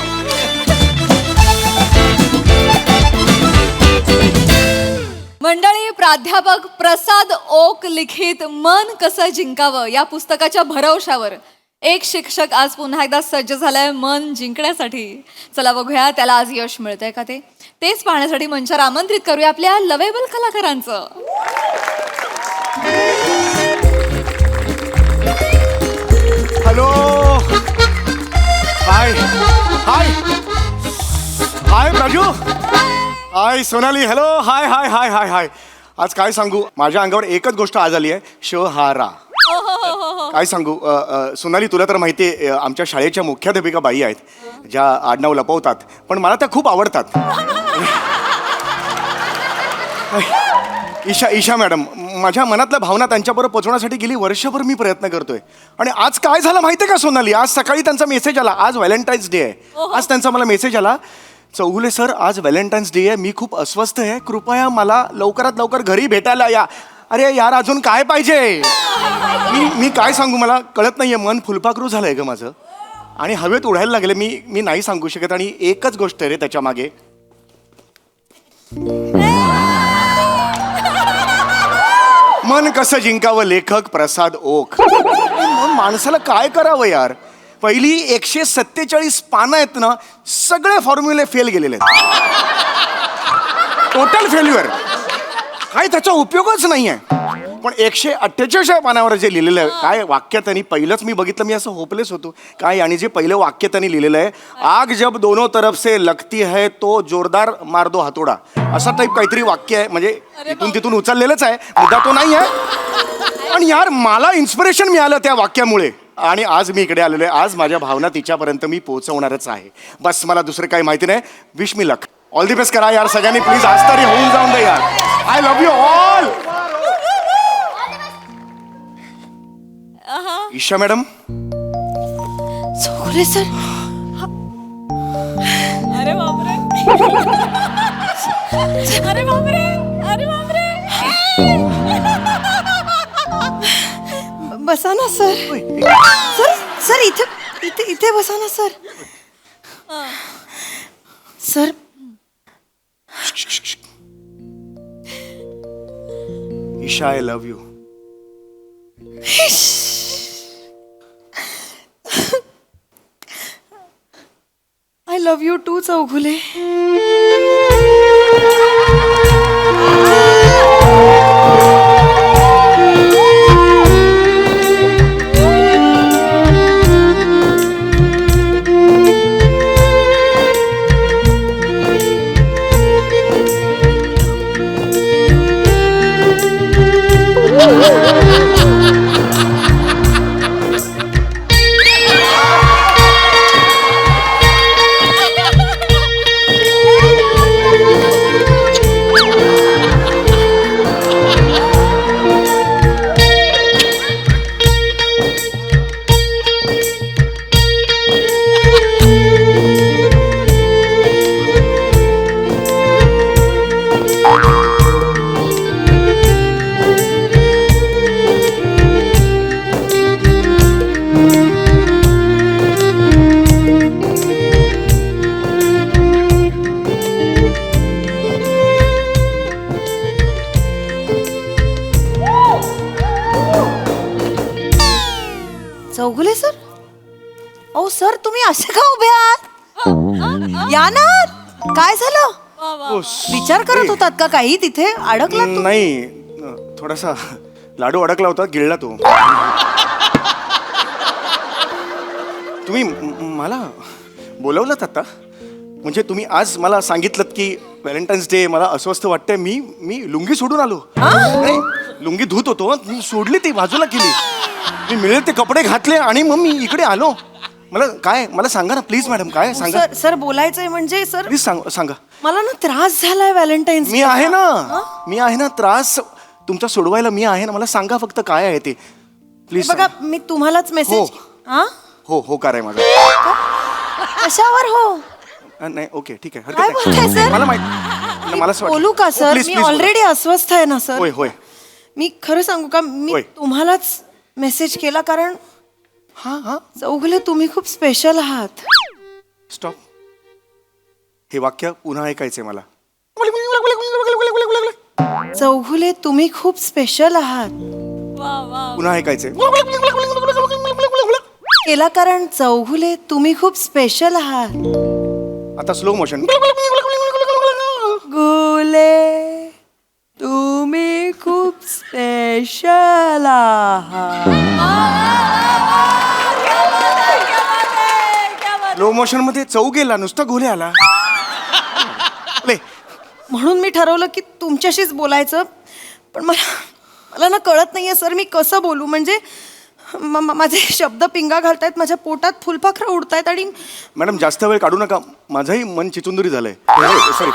मंडळी, प्राध्यापक प्रसाद ओक लिखित मन कसं जिंकावं या पुस्तकाच्या भरवशावर एक शिक्षक आज पुन्हा एकदा सज्ज झालाय मन जिंकण्यासाठी. चला बघूया त्याला आज यश मिळतंय का तेच पाहण्यासाठी मंचावर आमंत्रित करूया आपल्या लवेबल कलाकारांचं. हॅलो. हाय हाय हाय राजू. हाय सोनाली. हॅलो. हाय हाय हाय हाय हाय. आज काय सांगू, माझ्या अंगावर एकच गोष्ट आज आली आहे, शहारा. काय सांगू सोनाली, तुला तर माहिती आहे आमच्या शाळेच्या मुख्याध्यापिका बाई आहेत ज्या आडनाव लपवतात, पण मला त्या खूप आवडतात. ईशा मॅडम. माझ्या मनातल्या भावना त्यांच्याबरोबर पोचवण्यासाठी गेली वर्षभर मी प्रयत्न करतोय. आणि आज काय झालं माहिती आहे का सोनाली, आज सकाळी त्यांचा मेसेज आला. आज व्हॅलेंटाईन्स डे आहे. आज त्यांचा मला मेसेज आला, चौगुले सर आज व्हॅलेंटाईन्स डे आहे, मी खूप अस्वस्थ आहे, कृपया मला लवकरात लवकर घरी भेटायला या. अरे यार, अजून काय पाहिजे. मी काय सांगू, मला कळत नाहीये. मन फुलपाखरू झालंय ग माझं आणि हवेत उडायला लागले. मी नाही सांगू शकत. आणि एकच गोष्ट आहे रे त्याच्या मागे. मन कसं जिंकावं, लेखक प्रसाद ओक. माणसाला काय करावं यार. पहिली 147 पानं आहेत ना, सगळे फॉर्म्युले फेल गेलेले आहेत. Total failure. काय त्याचा उपयोगच नाही आहे. पण 148 पानावर जे लिहिलेलं आहे, काय वाक्य त्यांनी पहिलंच मी बघितलं, मी असं होपलेस होतो काय. आणि जे पहिलं वाक्य त्यांनी लिहिलेलं आहे, आग जब दोनों तरफ से लगती है तो जोरदार मार दो हातोडा, असा टाईप काहीतरी वाक्य आहे. म्हणजे इथून तिथून उचललेलंच आहे, मुद्दा तो नाही आहे. पण यार मला इन्स्पिरेशन मिळालं त्या वाक्यामुळे आणि आज मी इकडे आलेलो आहे. आज माझ्या भावना तिच्यापर्यंत मी पोहोचवणारच आहे. बस मला दुसरं काही माहिती नाही. Wish me luck. All the best करा यार सगळ्यांनी प्लीज. आज तरी होऊन जाऊन दे यार. I love you all. Isha madam. Chougule sir. अरे बापरे. अरे बापरे. अरे बापरे. बसा ना सर. सर सर इथे इथे इथे बसा ना sir. Sir Isha I love you. I love you too Chougule. Chougule sir? अहो सर, तुम्ही असे का उभे आहात? या ना. काय झालं? विचार करत होतात का काही तिथे? अडकला तू? नाही थोडासा लाडू अडकला होता, गिळला तो. तुम्ही मला बोलवलं आता? म्हणजे तुम्ही आज मला सांगितलं की व्हॅलेंटाईन्स डे, मला अस्वस्थ वाटतंय, मी लुंगी सोडून आलो. नाही, लुंगी धुत होतो, मी सोडली, ती बाजूला केली, मी मिळेल ते कपडे घातले आणि मग मी इकडे आलो. मला सांगा ना प्लीज मॅडम, काय सांगा. सर सर बोलायचंय म्हणजे सर, प्लीज सांगा. मला ना त्रास झालाय व्हॅलेंटाईन्स. मी आहे ना, त्रास तुमचा सोडवायला मी आहे ना. मला सांगा फक्त काय आहे ते प्लीज. बघा, मी तुम्हालाच मेसेज. हो कार आहे माझा. कशावर हो? नाही ओके ठीक आहे, काय हरकत बोलताय नाही. सर? मला माहिती, मला असं वाटतं. बोलू का सर? Please, मी please बोला. ऑलरेडी अस्वस्थ आहे ना सर. होय मी खरं सांगू का, मी होय. तुम्हालाच मेसेज केला कारण हा चौगुले तुम्ही खूप स्पेशल आहात. स्टॉप. हे वाक्य पुन्हा ऐकायचंय मला. चौगुले तुम्ही खूप स्पेशल आहात. पुन्हा ऐकायचंय. केला कारण चौगुले तुम्ही खूप स्पेशल आहात. आता स्लो मोशन. गुले तुम्ही खूप स्पेशल आहात. स्लो मोशन मध्ये चौ गेला, नुसता घोले आला. म्हणून मी ठरवलं की तुमच्याशीच बोलायचं. पण मला ना कळत नाहीये सर, मी कसं बोलू. म्हणजे माझे शब्द पिंगा घालतायत, माझ्या पोटात फुलपाखरं उडतायत. आणि मॅडम जास्त वेळ काढू नका, माझंही मन चिचुंदरी झालंय. सॉरी,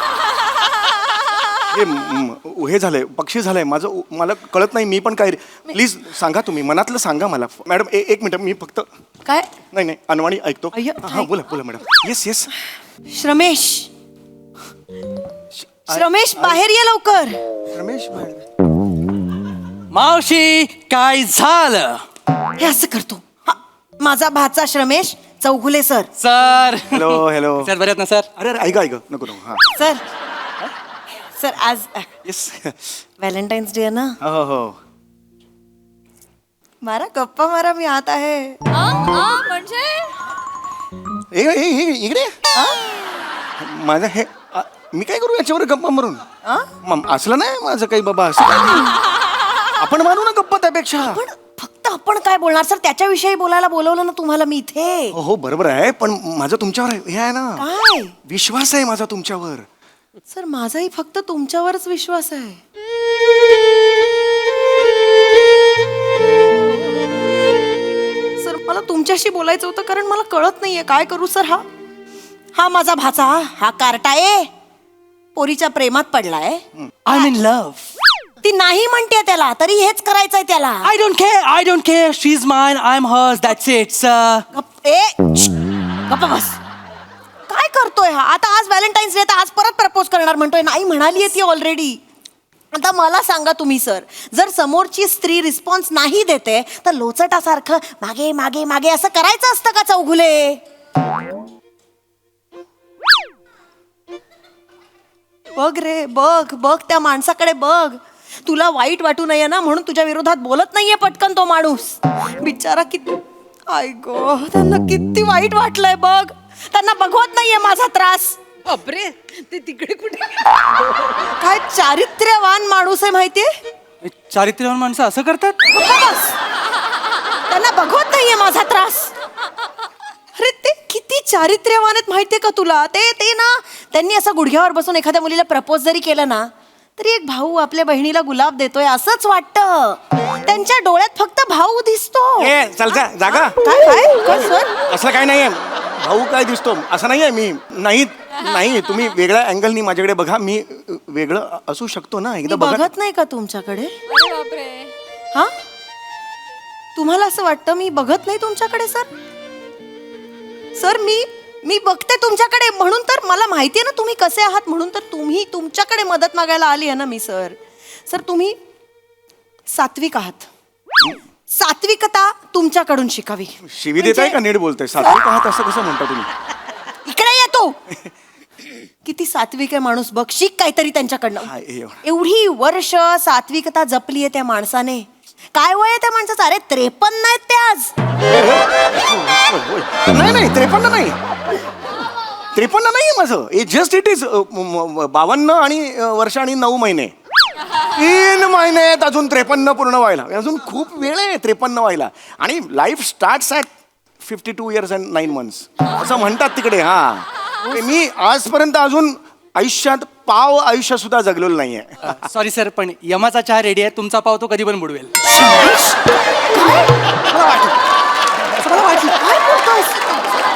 हे झालंय, पक्षी झालंय माझं, मला कळत नाही मी पण काय. प्लीज सांगा, तुम्ही मनातलं सांगा मला. मॅडम एक मिनिट, मी फक्त काय. नाही अनवाणी ऐकतो. अय्यो, बोला मॅडम. येस. श्रमेश बाहेर ये लवकर. रमेश मावशी काय झालं? हे असं करतो. माझा भाचा Shramesh Chougule sir. Sir hello sir, बरे आहेत ना सर? अरे ऐक नको हा. सर आज येस. व्हॅलेंटाईन्स डे आहे ना. हो मारा गप्पा मारा, मी आत आहे. म्हणजे इकडे माझं हे मी काय करू याच्यावर गप्पा मारून? असलं नाही माझं काही बाबा, असं काही नाही. आपण मारू ना गप्पा त्यापेक्षा. फक्त आपण काय बोलणार सर, त्याच्याविषयी बोलायला बोलवलं ना तुम्हाला मी इथे. हो बरोबर आहे, पण माझं तुमच्यावर हे आहे ना, काय विश्वास आहे माझा तुमच्यावर. सर, माझाही फक्त तुमच्यावरच विश्वास आहे. सर मला तुमच्याशी बोलायचं होतं, कारण मला कळत नाहीये काय करू. सर हा माझा भाचा, हा कार्टा आहे, पोरीच्या प्रेमात पडलाय. I am in love. ती नाही म्हणते त्याला, तरी हेच करायचंय त्याला. I don't care. She is mine, I am hers, that's it. गप्पा बस. काय करतोय हा आता? आज व्हॅलेंटाईन्स डे, आज परत प्रपोज करणार म्हणतोय. नाही म्हणाली ती ऑलरेडी. आता मला सांगा तुम्ही सर, जर समोरची स्त्री रिस्पॉन्स नाही देते तर लोचटासारखं मागे मागे मागे असं करायचं असतं का चौगुले? बघ रे, बघ त्या माणसाकडे बघ. तुला वाईट वाटू नये ना म्हणून तुझ्या विरोधात बोलत नाहीये पटकन तो माणूस. बिचारा किती, आय गो, त्यांना किती वाईट वाटलंय बघ. त्यांना बघवत नाहीये माझा त्रास. बापरे, ते तिकडे कुठे? काय चारित्र्यवान माणूस आहे माहितीये? चारित्र्यवान माणसं असं करतात? बस. त्यांना बघवत नाहीये माझा त्रास. अरे ते किती चारित्र्यवान आहेत माहितीये का तुला? ते ना, त्यांनी असं गुडघ्यावर बसून एखाद्या मुलीला प्रपोज जरी केलं ना, तरी एक भाऊ आपल्या बहिणीला गुलाब देतोय असंच वाटतं. त्यांच्या डोळ्यात फक्त भाऊ दिसतो. चल जा जागा. काय सर? असं काय नाहीये, भाऊ काय दिसतो असं नाहीये. मी नाही तुम्ही वेगळ्या अँगलनी माझ्याकडे बघा. मी वेगळं असू शकतो ना, एकदा बघत नाही का तुमच्याकडे? हा, तुम्हाला असं वाटतं मी बघत नाही तुमच्याकडे? सर मी बघते तुमच्याकडे, म्हणून तर मला माहितीये ना तुम्ही कसे आहात, म्हणून तर तुमच्याकडे मदत मागायला आली आहे ना मी. सर तुम्ही सात्विक आहात. सात्विकता तुमच्याकडून शिकावी. शिवी देताय का नीट बोलताय? सात्विक आहात असं कसं म्हणता तुम्ही? इकडे येतो. किती सात्विक आहे माणूस बघ, शिक काहीतरी त्यांच्याकडनं. एवढी वर्ष सात्विकता जपली आहे त्या माणसाने. काय वय आहे त्या माणसाचं? अरे 53 आहेत ते आज. नाही 53 नाही 53 नाही माझं जस्ट इट इज 52 आणि वर्ष आणि 9 महिने 3 महिने आहेत अजून 53 पूर्ण व्हायला. अजून खूप वेळ आहे 53 व्हायला. आणि life starts at 52 years and 9 months असं म्हणतात तिकडे. मी आजपर्यंत अजून आयुष्यात पाव आयुष्य सुद्धा जगलेलं नाहीये. सॉरी सर, पण यमाचा चहा रेडी आहे, तुमचा पाव तो कधी पण बुडवेल.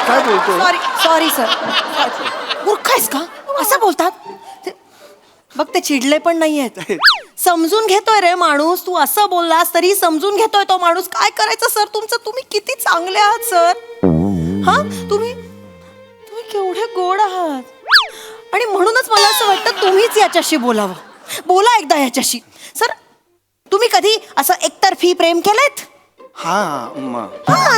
काय बोलतो? Sorry sir. मूर्ख आहेस का? असं बोलतात? बघ ते चिडले पण नाहीयेत. समजून घेतोय रे माणूस. तू असं बोललास तरी समजून घेतोय तो माणूस. काय करायचं सर तुमचं? तुम्ही किती चांगले आहात सर. हा तुम्ही केवढे गोड आहात. आणि म्हणूनच मला असं वाटतं तुम्हीच याच्याशी बोलावं. बोला एकदा याच्याशी. सर तुम्ही कधी असं एकतर्फी प्रेम केलेत? हा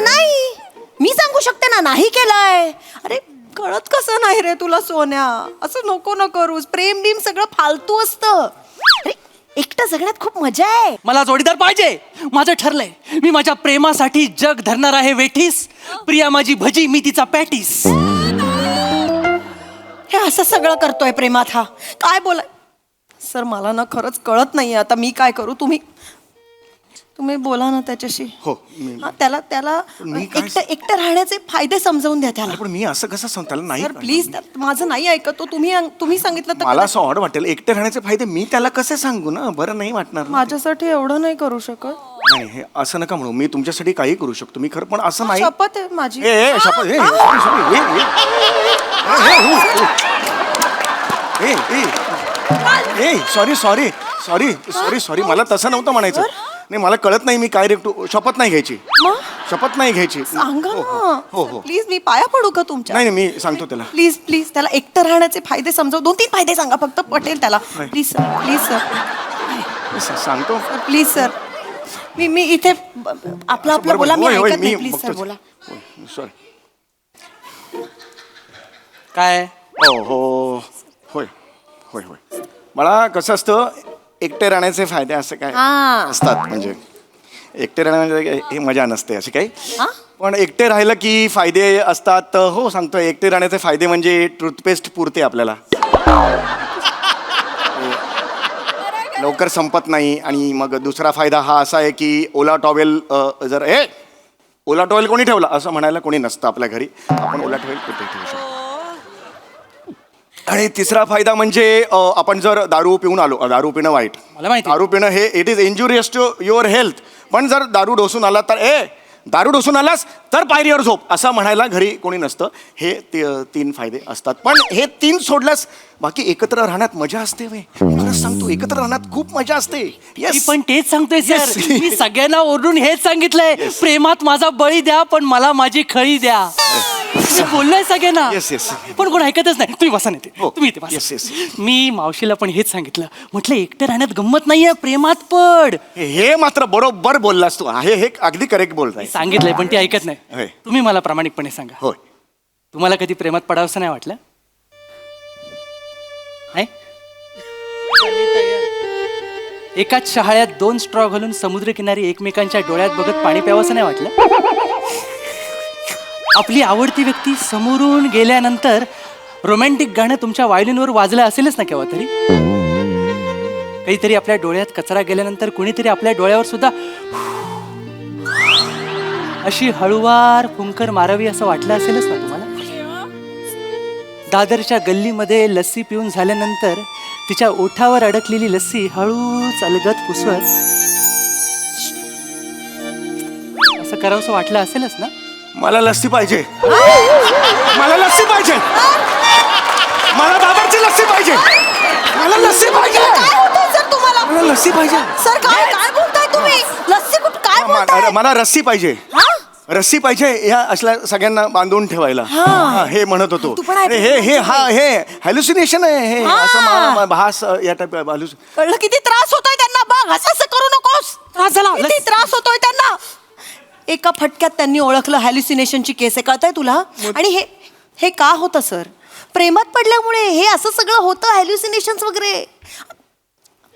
नाही. मी सांगू शकते ना, नाही केलंय. अरे कळत कसं नाही रे तुला सोन्या? असं नको न करूस. प्रेम बिम सगळं फालतू असतं. अरे एकटं जगण्यात खूप मजा आहे. मला जोडीदार पाहिजे. माझं ठरलंय, मी माझ्या प्रेमासाठी जग धरणार आहे वेठीस. प्रिया माझी भजी, मी तिचा पॅटीस. हे असं सगळं करतोय प्रेमात हा. काय बोलाय सर? मला ना खरंच कळत नाहीये आता मी काय करू. तुम्ही बोला ना त्याच्याशी. हो त्याला मी काय एकटं राहण्याचे फायदे समजावून द्या त्याला. पण मी असं कसं सांगतो त्याला? नाही सर प्लीज, माझं नाही ऐकत तो. तुम्ही सांगितलं तर मला असं ऑड वाटेल. एकटे राहण्याचे फायदे मी त्याला कसे सांगू ना? बरं नाही वाटणार ना. माझ्यासाठी एवढं नाही करू शकत. नाही हे असं नका म्हणू. मी तुमच्यासाठी काही करू शकतो. मी खरं पण असं नाही. शपथ आहे माझी. शपथ. सॉरी मला तसं नव्हतं म्हणायचं. नाही मला कळत नाही मी काय रे. शपथ नाही घ्यायची. शपथ नाही घ्यायची. सांगा हो. ना प्लीज. मी पाया पडू का तुमच्या? नाही मी सांगतो त्याला. प्लीज त्याला एकटं राहण्याचे फायदे समजाव. 2-3 फायदे सांगा फक्त. पटेल त्याला. प्लीज सर सांगतो. Please sir. मी इथे आपला बोला. मी ऐकत नाही. प्लीज सर बोला. सॉरी. काय? हो होय. मला कसं असतं एकटे राहण्याचे फायदे असे काय असतात. म्हणजे एकटे राहण्यामध्ये ही मजा नसते असे काही. पण एकटे राहिलं की फायदे असतात. हो सांगतो. एकटे राहण्याचे फायदे म्हणजे टूथपेस्ट पुरते आपल्याला. लवकर संपत नाही. आणि मग दुसरा फायदा हा असा आहे की ओला टॉवेल जर ओला टॉवेल कोणी ठेवला असं म्हणायला कोणी नसतं आपल्या घरी. आपण ओला टॉवेल कुठे ठेवू शकतो. आणि तिसरा फायदा म्हणजे आपण जर दारू पिऊन आलो. दारू पिणं वाईट. मला माहिती. दारू पिणं हे it is injurious to your health. पण जर दारू डोसून आला तर दारू डोसून आलास तर पायरीवर झोप असं म्हणायला घरी कोणी नसतं. हे 3 फायदे असतात. पण हे 3 सोडल्यास बाकी एकत्र राहण्यात मजा असते. खरंच सांगतो एकत्र राहण्यात खूप मजा असते. मी पण तेच सांगतोय सर. मी सगळ्यांना ओरडून हेच सांगितलंय. प्रेमात माझा बळी द्या पण मला माझी खळी द्या. बोललोय सगळ्यांना. पण कोण ऐकतच नाही. तुम्ही बसा नाही. तुम्ही इथे बसा. मी मावशीला पण हेच सांगितलं. म्हटलं एकटं राहण्यात गंमत नाहीये, प्रेमात पड. हे मात्र बरोबर बोललास तू. हे अगदी करेक्ट बोलताय. सांगितलंय पण ते ऐकत नाही. तुम्ही मला प्रामाणिकपणे सांगा. होय. तुम्हाला कधी प्रेमात पडावंसं नाही वाटलं? एकाच शहाळ्यात 2 स्ट्रॉ घालून समुद्रकिनारी एकमेकांच्या डोळ्यात बघत पाणी प्यावंसं नाही वाटलं? आपली आवडती व्यक्ती समोरून गेल्यानंतर रोमॅन्टिक गाणं तुमच्या वायलिनवर वाजलं असेलच ना केव्हा तरी? काहीतरी आपल्या डोळ्यात कचरा गेल्यानंतर कोणीतरी आपल्या डोळ्यावर सुद्धा अशी हळुवार फुंकर मारावी असं वाटलं असेलच ना तुम्हाला? दादरच्या गल्लीमध्ये लस्सी पिऊन झाल्यानंतर तिच्या ओठावर अडकलेली लस्सी हळूच अलगद पुसवत असं करावंसं वाटलं असेलच ना? मला लस्सी पाहिजे. मला लस्सी पाहिजे. मला बाबाची लस्सी पाहिजे. मला लस्सी पाहिजे. काय होतंय सर तुम्हाला? मला लस्सी पाहिजे. सर काय बोलताय तुम्ही? लस्सी कुठं काय बोलताय? मला रस्सी पाहिजे. रस्सी पाहिजे ह्या असल्या सगळ्यांना बांधून ठेवायला. हे म्हणत होतो. हे हॅल्युसिनेशन आहे. हे असं भास या टाईप. कळलं किती त्रास होतोय त्यांना? बघ असं करू नकोस. त्रास झाला. किती त्रास होतोय त्यांना. एका फटक्यात त्यांनी ओळखलं हॅल्युसिनेशनची केस आहे. कळतंय तुला? आणि हे का होतं सर? प्रेमात पडल्यामुळे हे असं सगळं होतं. हॅल्युसिनेशन वगैरे.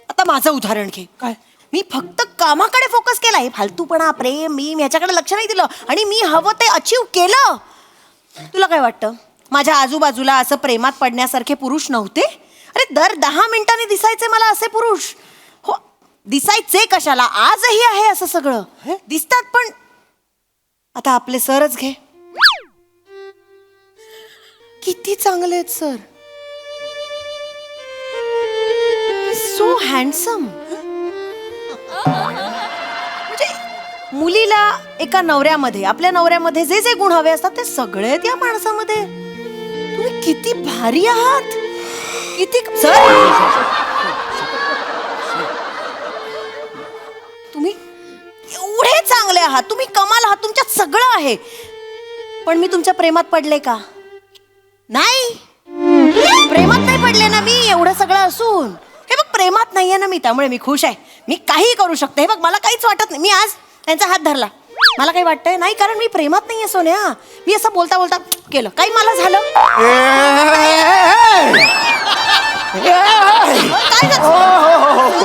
आता माझं उदाहरण घे. काय मी फक्त कामाकडे फोकस केला. हे फालतूपणा, प्रेम, मी ह्याच्याकडे लक्ष नाही दिलं आणि मी हवं ते अचीव केलं. तुला काय वाटतं माझ्या आजूबाजूला असं प्रेमात पडण्यासारखे पुरुष नव्हते? अरे दर 10 मिनिटांनी दिसायचे मला असे पुरुष. हो, दिसायचे कशाला, आजही आहे असं सगळं दिसतात. पण आता आपले सरच घे, किती चांगले आहेत सर. So handsome. म्हणजे मुलीला एका नवऱ्यामध्ये, आपल्या नवऱ्यामध्ये जे जे गुण हवे असतात ते सगळे आहेत या माणसामध्ये. तुम्ही किती भारी आहात, किती सर. तुम्ही एवढे चांगले आहात, तुम्ही कमाल आहात, तुमच्यात सगळं आहे. पण मी तुमच्या प्रेमात पडले का? नाही, प्रेमात नाही पडले ना मी, एवढं सगळं असून. हे बघ, प्रेमात नाहीये ना मी, त्यामुळे मी खुश आहे. मी काही करू शकते. हे बघ, मला काहीच वाटत नाही. मी आज त्यांचा हात धरला, मला काही वाटतंय नाही, कारण मी प्रेमात नाहीये सोन्या. मी असं बोलता बोलता केलं, काही मला झालं.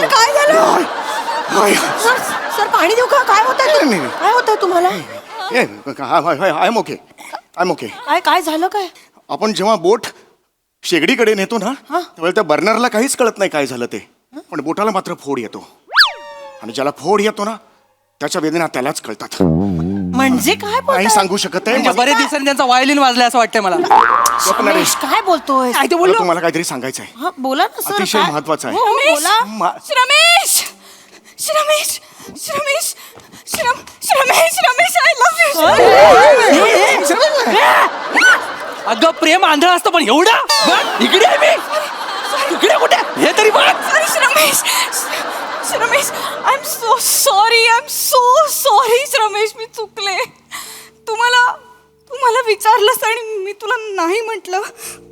काय झालं सर? पाणी देऊ का? काय होतंय? काय होतंय तुम्हाला? I am okay, I am okay. काय झालं? काय आपण जेव्हा बोट शेगडीकडे नेतो ना, त्यावेळेला त्या बर्नरला काहीच कळत नाही काय झालं ते, पण बोटाला मात्र फोड येतो. आणि ज्याला फोड येतो ना, त्याच्या वेदना त्यालाच कळतात. म्हणजे काय नाही सांगू शकत आहे. म्हणजे बरेच दिवसांनी त्यांचा वायलिन वाजलाय असं वाटतंय मला. नरेश, काय बोलतोय? मला तुम्हाला काहीतरी सांगायचं आहे, बोला ना सर. अतिशय महत्वाचं आहे. बोला. Ramesh, Ramesh, Ramesh, Ramesh, Ramesh, I love you. अगं प्रेम आंधळ असतं, पण एवढं इकडे आहे मी, इकडे कुठे हे तरी बघ. Ramesh, Ramesh, I am so sorry, I am so sorry Ramesh, मी चुकले. तुम्हाला विचारलंस आणि मी तुला नाही म्हटलं,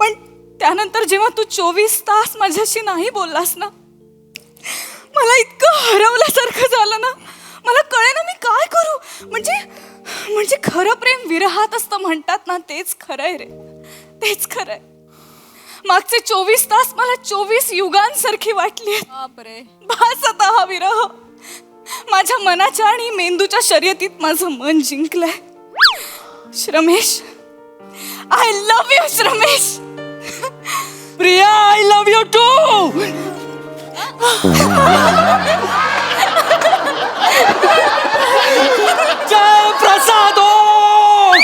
पण त्यानंतर जेव्हा तू 24 तास माझ्याशी नाही बोललास ना, मला इतकं हरवल्यासारखं झालं ना. मला कळे ना मी काय करू. म्हणजे खरं प्रेम विरहात असतं म्हणतात ना, तेच खरंय रे, तेच खरंय. मागचे 24 तास मला 24 युगांसारखी वाटली. बस आता हा विरह. माझ्या मनाच्या आणि मेंदूच्या शर्यतीत माझं मन जिंकलंय. Ramesh, I love you Ramesh. Priya, I love you too. Jay Prasad Oak,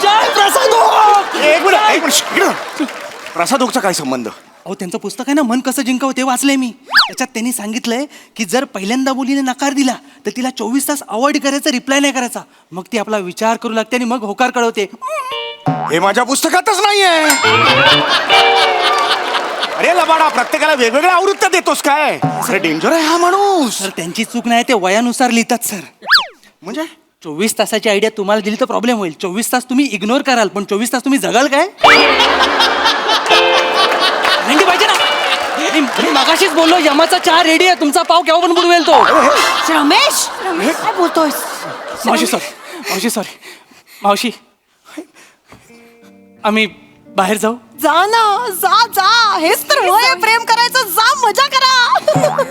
Jay Prasad Oak. एक मिनिट, प्रसाद ओकचा काय संबंध? अहो, त्यांचं पुस्तक आहे ना, मन कसं जिंकावं, ते वाचलंय मी. त्याच्यात त्यांनी सांगितलंय की जर पहिल्यांदा मुलीने नकार दिला तर तिला 24 तास अवॉइड करायचा, रिप्लाय नाही करायचा. मग ती आपला विचार करू लागते आणि मग होकार कळवते. हे माझ्या पुस्तकातच नाहीये. अरे लबाडा, प्रत्येकाला वेगवेगळ्या आवृत्त्या देतोस काय? अरे डेंजर आहे हा माणूस. सर, त्यांची चूक नाही, ते वयानुसार लिहितात सर. म्हणजे 24 तासाची आयडिया तुम्हाला दिली तर प्रॉब्लेम होईल. 24 तास तुम्ही इग्नोर कराल, पण 24 तास तुम्ही जगाल काय? मेंढी पाहिजे ना. मी मगाशीच बोललो, यमाचा चहा रेडी आहे, तुमचा पाव केव्हा पण बुडवेल तो. रमेश, काय बोलतोय? मावशी सॉरी मावशी, आम्ही बाहेर जाऊ. जा ना, जा. हेच तर वय आहे प्रेम करायचं. जा, मजा करा.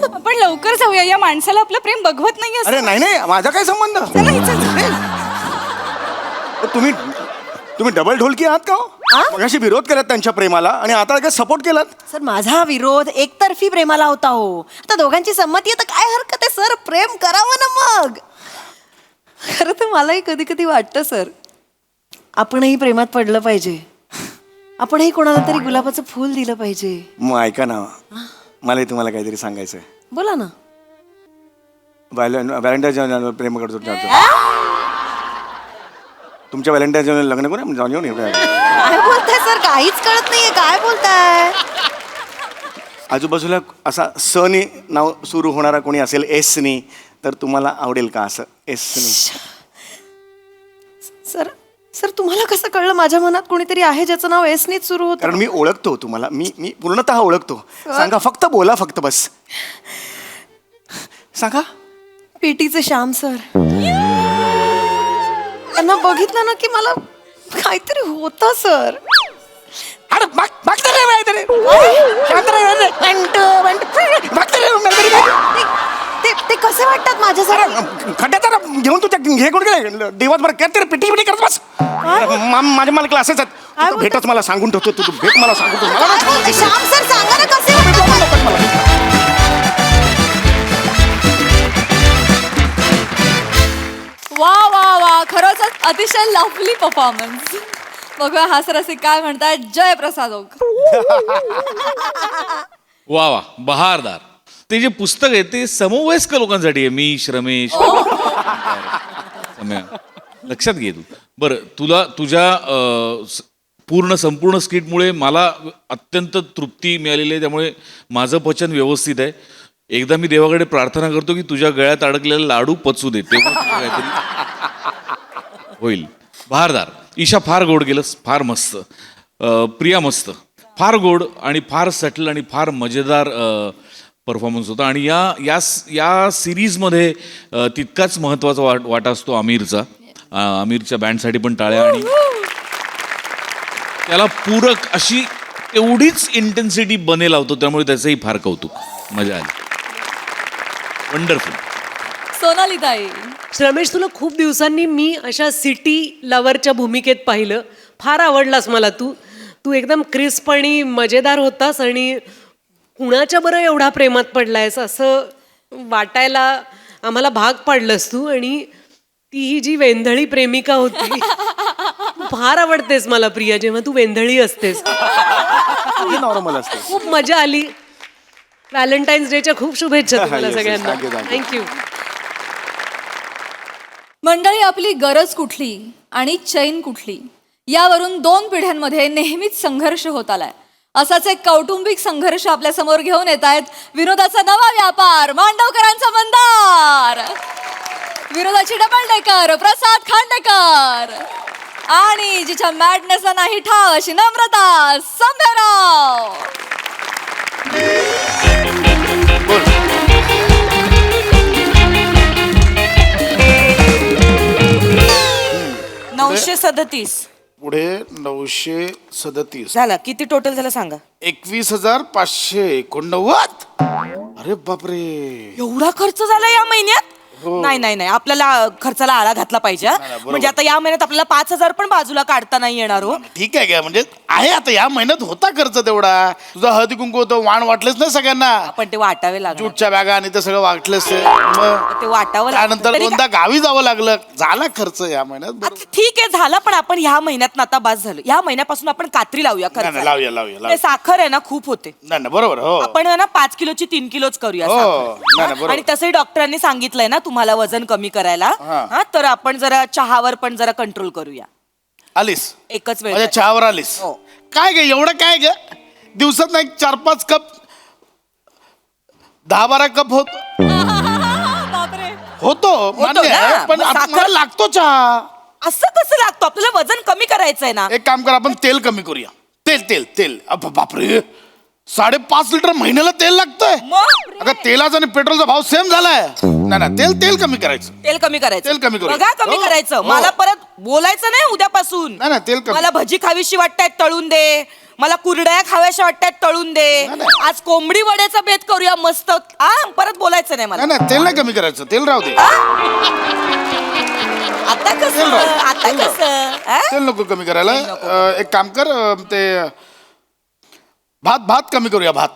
आपण लवकर जाऊया, या माणसाला आपलं प्रेम बघवत नाही. अरे नाही, माझा काय संबंध? तुम्ही डबल ढोलकी आहात का? मगाशी विरोध केलात त्यांच्या प्रेमाला आणि आता काय सपोर्ट केलात? सर, माझा विरोध एकतर्फी प्रेमाला होता हो. आता दोघांची संमती आहे तर काय हरकत आहे सर, प्रेम करावं ना मग. खरं तर मलाही कधी कधी वाटतं सर, आपणही प्रेमात पडलं पाहिजे. आपणही कोणाला तरी गुलाबाचं फूल दिलं पाहिजे. मग ऐका ना, मला तुम्हाला काहीतरी सांगायचं आहे. बोला ना. व्हॅलेंटाईन प्रेम करतो तुमच्या व्हॅलेंटाईन लग्न करून जाऊन येऊन. काय बोलताय सर, काहीच कळत नाहीये, काय बोलताय? आजूबाजूला असा सनी नाव सुरू होणारा कोणी असेल, एसनी, तर तुम्हाला आवडेल का असं एसनी? सर तुम्हाला कसं कळलं माझ्या मनात कोणीतरी आहे ज्याचं नाव एसनीच सुरू होतं? कारण मी ओळखतो तुम्हाला, मी पूर्णतः ओळखतो. सांगा, फक्त बोला, फक्त बस सांगा. पीटीचे श्याम सर. त्यांना बघितलं ना की मला काहीतरी होतं सर. ते कसे वाटतात माझ्यासाठी? खड्ड्यात जरा घेऊन तू त्या हे कोण गेले दिवसभर करते पिटी पिटी करत बस. माझे मला क्लासेस आहेत तू भेटच मला सांगून ठेवतो तू भेट मला सांगून ठेवतो मला नाही सांगायचं. श्याम सर सांगा ना कसे वाटतात? वा वा वा, खरंच अतिशय लवली परफॉर्मन्स. बघूया हा सर असे काय म्हणतात. जय प्रसाद ओक. वा वा, बहारदार. ते जे पुस्तक आहे ते समवयस्क लोकांसाठी आहे. मी रमेश सम्या. लक्षात घे तू. बरं, तुला तुझ्या संपूर्ण स्किटमुळे मला अत्यंत तृप्ती मिळालेली आहे. त्यामुळे माझं पचन व्यवस्थित आहे. एकदा मी देवाकडे प्रार्थना करतो की तुझ्या गळ्यात अडकलेला लाडू पचू दे, तेव्हा तुझं काहीतरी होईल. बहारदार. ईशा फार गोड गेलंस, फार मस्त. प्रिया मस्त, फार गोड आणि फार सटल आणि फार मजेदार परफॉर्मन्स होता. आणि या सिरीजमध्ये तितकाच महत्त्वाचा वाटा असतो आमिरचा. आमिरच्या बँडसाठी पण टाळ्या. आणि त्याला पूरक अशी एवढीच इंटेन्सिटी बने लावतो, त्यामुळे त्याचंही फार कौतुक. मजा आली. वंडरफुल. सोनाली ताई. रमेश, तुला खूप दिवसांनी मी अशा सिटी लव्हरच्या भूमिकेत पाहिलं. फार आवडलास मला तू एकदम क्रिस्प आणि मजेदार होतास. आणि कुणाच्या बरं एवढा प्रेमात पडलायस असं वाटायला आम्हाला भाग पाडलंस तू. आणि ती ही जी वेंधळी प्रेमिका होती, फार आवडतेस मला प्रिया जेव्हा तू वेंधळी असतेस. नॉर्मल असते. खूप मजा आली. व्हॅलेंटाईन्स डेच्या खूप शुभेच्छा तुम्हाला सगळ्यांना. थँक्यू. मंडळी, आपली गरज कुठली आणि चैन कुठली यावरून 2 पिढ्यांमध्ये नेहमीच संघर्ष होत आलाय. असाच एक कौटुंबिक संघर्ष आपल्या समोर घेऊन येत आहेत विनोदाचा नवा व्यापार, मांडवकरांचा मंदार. विनोदाची डबल डेकर प्रसाद खांडेकर आणि जिच्या मॅडनेसला नाही ठाव अशी नम्रता संभेराव. 937. पुढे 937 झाला. किती टोटल झालं सांगा? 21,589. अरे बापरे, एवढा खर्च झाला या महिन्यात? नाही आपल्याला खर्चाला आळा घातला पाहिजे. म्हणजे आता या महिन्यात आपल्याला 5,000 पण बाजूला काढता नाही येणार हो. ठीक आहे. म्हणजे आहे आता या महिन्यात होता खर्च तेवढा. तुझा हळदी कुंकू होतं, वाण वाटलेच ना सगळ्यांना. पण ते वाटावे लागले. जूटच्या बॅगा आणि ते सगळं वाटलेस. मग ते वाटावं त्यानंतर दोनदा गावी जावं लागलं. झाला खर्च या महिन्यात. आता ठीक आहे झाला. पण आपण ह्या महिन्यात आता बास झालं. या महिन्यापासून आपण कात्री लावूया. नाही, लावूया. ते साखर आहे ना खूप होते. नाही बरोबर. हो, आपण ना 5 किलोची 3 किलोच करूया हो. साखर. नाही, बरोबर. आणि तसंही डॉक्टरांनी सांगितलंय ना तुम्हाला वजन कमी करायला. हा, तर आपण जरा चहावर पण जरा कंट्रोल करूया. आलीस एकच वेळ माझ्या चहावर आलीस. काय ग एवढं काय ग? दिवसात नाही 4-5 कप, 10-12 कप होतो मान्य आहे, पण आता मला लागतो चहा. असं कसं लागतो? आपल्याला वजन कमी करायचंय ना. एक काम कर, आपण तेल कमी करूया. तेल बापरे, 5.5 लिटर महिन्याला तेल लागतंय. अगं तेलाचा आणि पेट्रोलचा भाव सेम झालाय. नाही तेल कमी करायचं. तेल कमी करायचं. तेल कमी करूया. बघा कमी करायचं. मला परत बोलायचं नाही उद्यापासून. नाही तेल कमी. मला भजी खावीशी वाटतायत तळून दे. मला कुरड्या खाव्याशा वाटतायत तळून दे. आज कोंबडी वड्याचा बेत करूया मस्त. परत बोलायचं नाही मला. नाही तेल नाही कमी करायचं. तेल राहू दे. आता कसं? तेल नको कमी करायला. एक काम कर, ते भात कमी करूया. भात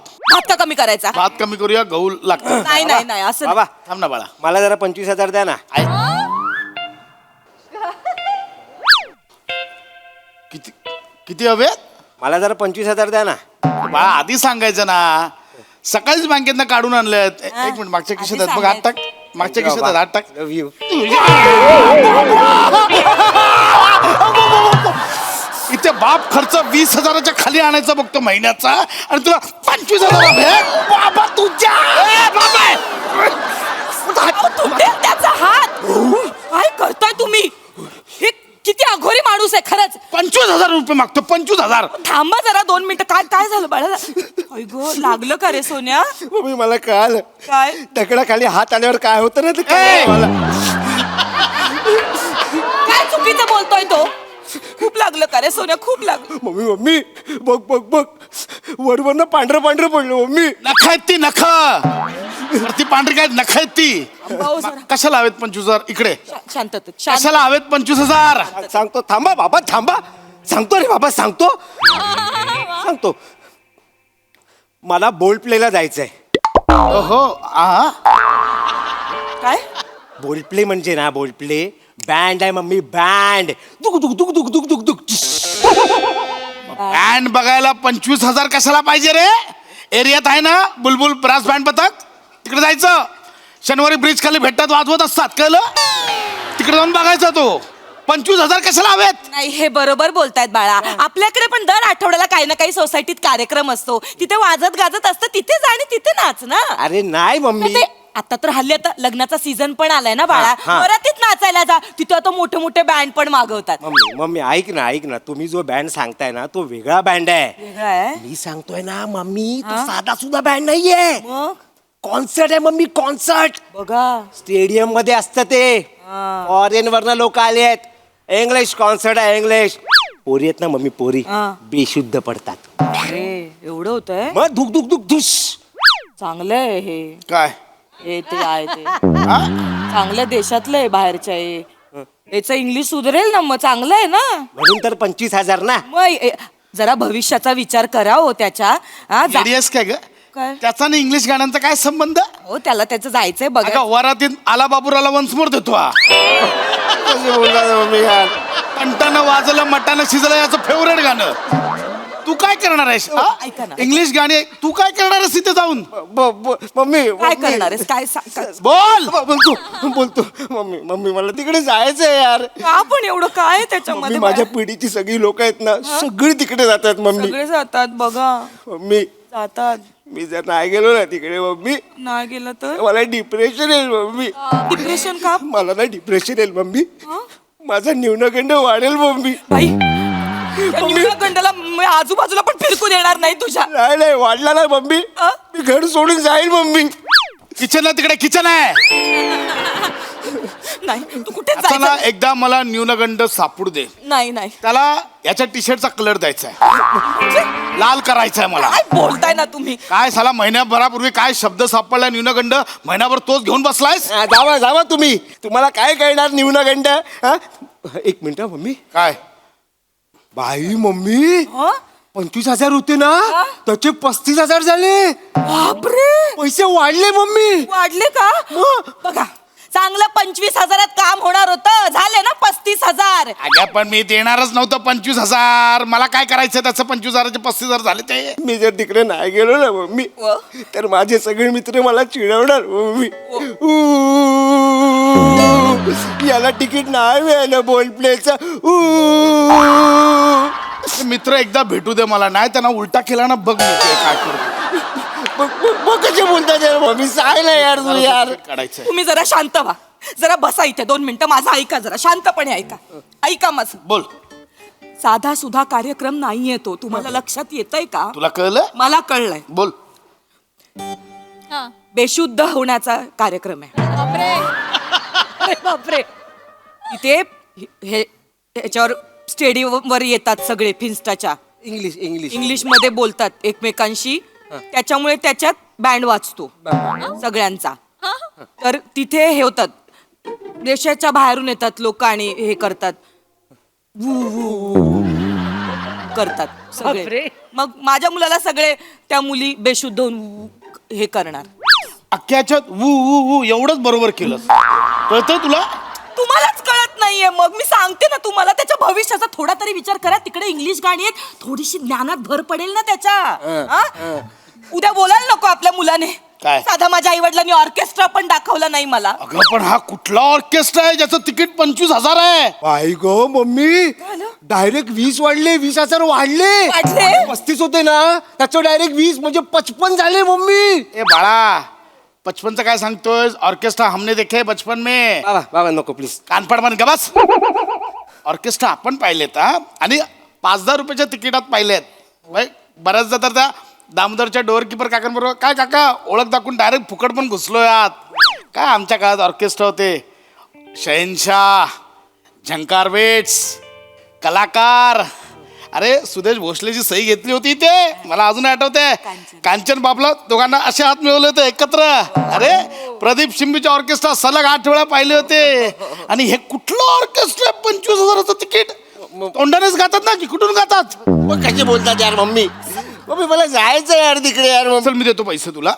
का कमी करायचा? भात कमी करूया. गहू लागतं. नाही असं बाबा थांब ना बाळा. मला जरा 25,000 द्या ना. किती हवे? मला जरा 25,000 द्या ना. बाळा आधी सांगायचं ना. सकाळीच बँकेतनं काढून आणलेत. एक मिनिट, मागच्या खिशात आहेत. मग हात टाक. मागच्या खिशात आहेत. हात टाक. Love you. इथे बाप खर्च 20,000च्या खाली आणायचा बघतो महिन्याचा, आणि तुला 25,000. बाबा तुझ्या त्याचा हात काय करताय तुम्ही? हे किती अघोरी माणूस आहे खरंच. 25,000 रुपये मागतो. 25,000. थांबा जरा 2 मिनिटं. काय झालं बाळा? गो लागलं का रे सोन्या? मम्मी मला कळालं. काय दगडाखाली हात आल्यावर काय होतं ना ते. काय चुकीचं बोलतोय तो? खूप लागलं का रे सोन्या? खूप लागलं. मम्मी बघ वरवरनं पांढरं पडलं मम्मी. नख आहेत ती नख. ती पांढरी काय नख आहेत ती भाऊ जरा. कशाला हवेत 25,000 इकडे शांततेत शांत. कशाला हवेत 25,000 सांगतो थांबा बाबा थांबा सांगतो रे बाबा सांगतो मला बोल प्लेला जायचंय. हो आ काय बोल प्ले म्हणजे ना बोल प्ले बँड आहे मम्मी बँड दुक दुक दुक दुक दुक दुक दुक बँड बघायला 25,000 कशाला पाहिजे रे? एरियात आहे ना बुलबुल ब्रास बँड पथक, तिकडे जायचं. शनिवारी ब्रिज खाली भेटतात, वाजवत असतात, कळलं? तिकडे जाऊन बघायचा तो. 25,000 कशाला हवेत? नाही हे बरोबर बोलतायत बाळा. आपल्याकडे पण दर आठवड्याला काही ना काही सोसायटीत कार्यक्रम असतो, तिथे वाजत गाजत असतं, तिथे जा आणि तिथे नाच ना. अरे नाही मम्मी ते आता तर हल्ली आता लग्नाचा सीझन पण आलाय ना बाळा, हा. वरातीत नाचायला जा. तिथे आता मोठे मोठे बँड पण मागवतात. मम्मी मम्मी ऐक ना तुम्ही जो बँड सांगताय ना तो वेगळा बँड आहे. वेगळं आहे मी सांगतोय ना मम्मी तो साधा सुद्धा बँड नाहीये. मग कॉन्सर्ट आहे मम्मी कॉन्सर्ट. बघा स्टेडियम मध्ये असतं ते. फॉरेन वरनं लोक आले आहेत. इंग्लिश कॉन्सर्ट आहे इंग्लिश. पोरी आहेत ना मम्मी पोरी हा. बेशुद्ध पडतात. अरे एवढं होतंय. मग धुक धुक धुक धुश. चांगलंय हे काय हे ते आहे ते चांगल्या देशातलं आहे बाहेरच्या हे. याचं इंग्लिश सुधरेल ना, मग चांगलं आहे ना. म्हणून तर 25,000 ना. मग जरा भविष्याचा विचार करा हो त्याच्या. हा, जेडीएस काय ग? काय? त्याचा आणि इंग्लिश गाण्यांचा काय संबंध? हो त्याला त्याचं जायचंय बघा. अगं वरातीत आला बाबूराला वन्स मोर देतो हा. कसे बोलतात मम्मी यार. कंटानं वाजलं मटानं शिजलं याचं फेवरेट गाणं. तू काय करणार आहेस हा? ऐका ना. इंग्लिश गाणी तू काय करणार आहेस तिथे जाऊन? मम्मी काय करणार आहेस काय बोल. बोलतो मम्मी मला तिकडे जायचंय यार. का पण एवढं काय मम्मी त्याच्यामध्ये माझ्या पिढीची सगळी लोक आहेत ना सगळी तिकडे जातात मम्मी. सगळे जातात बघा. मम्मी जातात. मी जर नाही गेलो ना तिकडे मम्मी नाही गेलं तर मला डिप्रेशन येईल मम्मी. डिप्रेशन का? मला ना डिप्रेशन येईल मम्मी. माझा न्यूनगंड वाढेल मम्मी. बाई गंडाला आजूबाजूला पण फिरकू देणार नाही तुझ्या. नाही वाढला ना मम्मी. मी घर सोडून जाईल मम्मी. किचन आहे तिकडे किचन आहे. नाही तू कुठे आता ना जायचं? एकदा मला न्यूनगंड सापडू दे. नाही नाही त्याला याच्या टी शर्टचा कलर द्यायचा आहे, लाल करायचा आहे मला. काय बोलताय ना तुम्ही? काय साला महिन्याभरापूर्वी काय शब्द सापडला न्यूनगंड, महिनाभर तोच घेऊन बसलायस. जावा तुम्ही. तुम्हाला काय कळणार न्यूनगंड. एक मिनिट मम्मी. काय बाई मम्मी हं? 25,000 होते ना त्याचे 35,000 झाले. बापरे पैसे वाढले मम्मी. वाढले का? बघा चांगलं 25,000 काम होणार होतं, झाले ना 35,000. अगं पण मी देणारच नव्हतं 25,000. मला काय करायचं त्याचं 25,000चे 35,000 झाले ते. मी जर तिकडे नाही गेलो ना मम्मी तर माझे सगळे मित्र मला चिडवणार मम्मी. याला तिकीट नाही मिळालं बोल प्लेचं. मित्र एकदा भेटू दे मला, नाही त्यांना उलटा केला ना बघ मी ते काय करतो. कसे बोलतात यार मम्मी. सांग यार तू यार. काढायचं तुम्ही जरा शांत व्हा. जरा बसा इथे 2 मिनिटं. माझं ऐका जरा शांतपणे ऐका. ऐका माझं. बोल. साधा सुधा कार्यक्रम नाहीये तो. तुम्हाला लक्षात येतंय का? तुला कळलं? मला कळलंय. बोल. बेशुद्ध होण्याचा कार्यक्रम आहे. बापरे. इथे हे ह्याच्यावर स्टेडियमवर येतात सगळे फिन्स्टाच्या. इंग्लिश मध्ये बोलतात एकमेकांशी. त्याच्यामुळे त्याच्यात बँड वाजतो सगळ्यांचा. तर तिथे हे होतात, देशाच्या बाहेरून येतात लोक आणि हे करतात, वू वू करतात बापरे. सगळे. मग माझ्या मुलाला सगळे त्या मुली बेशुद्ध होऊन वू हे करणार. अख्ख्याच्यात वू वू वू एवढंच बरोबर केलं. कळतंय तुला? तुम्हालाच कळत नाहीये. मग मी सांगते ना तुम्हाला, त्याच्या भविष्याचा थोडा तरी विचार करा. तिकडे इंग्लिश गाणी आहेत, थोडीशी ज्ञानात भर पडेल ना त्याच्या. हा? उद्या बोलायला नको आपल्या मुलाने. काय? साधा माझ्या आई वडिलांनी ऑर्केस्ट्रा पण दाखवला नाही मला. अगं पण हा कुठला ऑर्केस्ट्रा आहे ज्याचं तिकीट 25,000 आहे? बाई गो मम्मी डायरेक्ट 20 वाढले. 20,000 वाढले. 35 होते ना त्याचं डायरेक्ट 20 म्हणजे 55 झाले मम्मी. ए बाळा 55चं काय सांगतोय? ऑर्केस्ट्रा हमने देखे बचपन में. बाबा नको प्लीज. कानपड म्हण का बस. ऑर्केस्ट्रा आपण पाहिलेत हा, आणि 5,000 रुपयाच्या तिकिटात पाहिलेत. बऱ्याचदा तर त्या दामोदरच्या डोअरकीपर काकांबरोबर काय काका ओळख दाखवून डायरेक्ट फुकट पण घुसलो यात. काय आमच्या काळात ऑर्केस्ट्रा होते. शहनशाह, झंकार वेट्स, कलाकार, अरे सुदेश भोसलेची सही घेतली होती ते मला अजून आठवते. कांचन बाबला दोघांना असे हात मिळवले होते एकत्र. अरे प्रदीप शिंबीच्या ऑर्केस्ट्रा सलग 8 वेळा पाहिले होते. आणि हे कुठलं ऑर्केस्ट्रा 25,000चं तिकीट. तोंडानेच गातात ना की कुठून गातात. मग कसे बोलतात यार मम्मी. मम्मी मला जायचं यार तिकडे यार मम्मी. चल मी देतो पैसे तुला.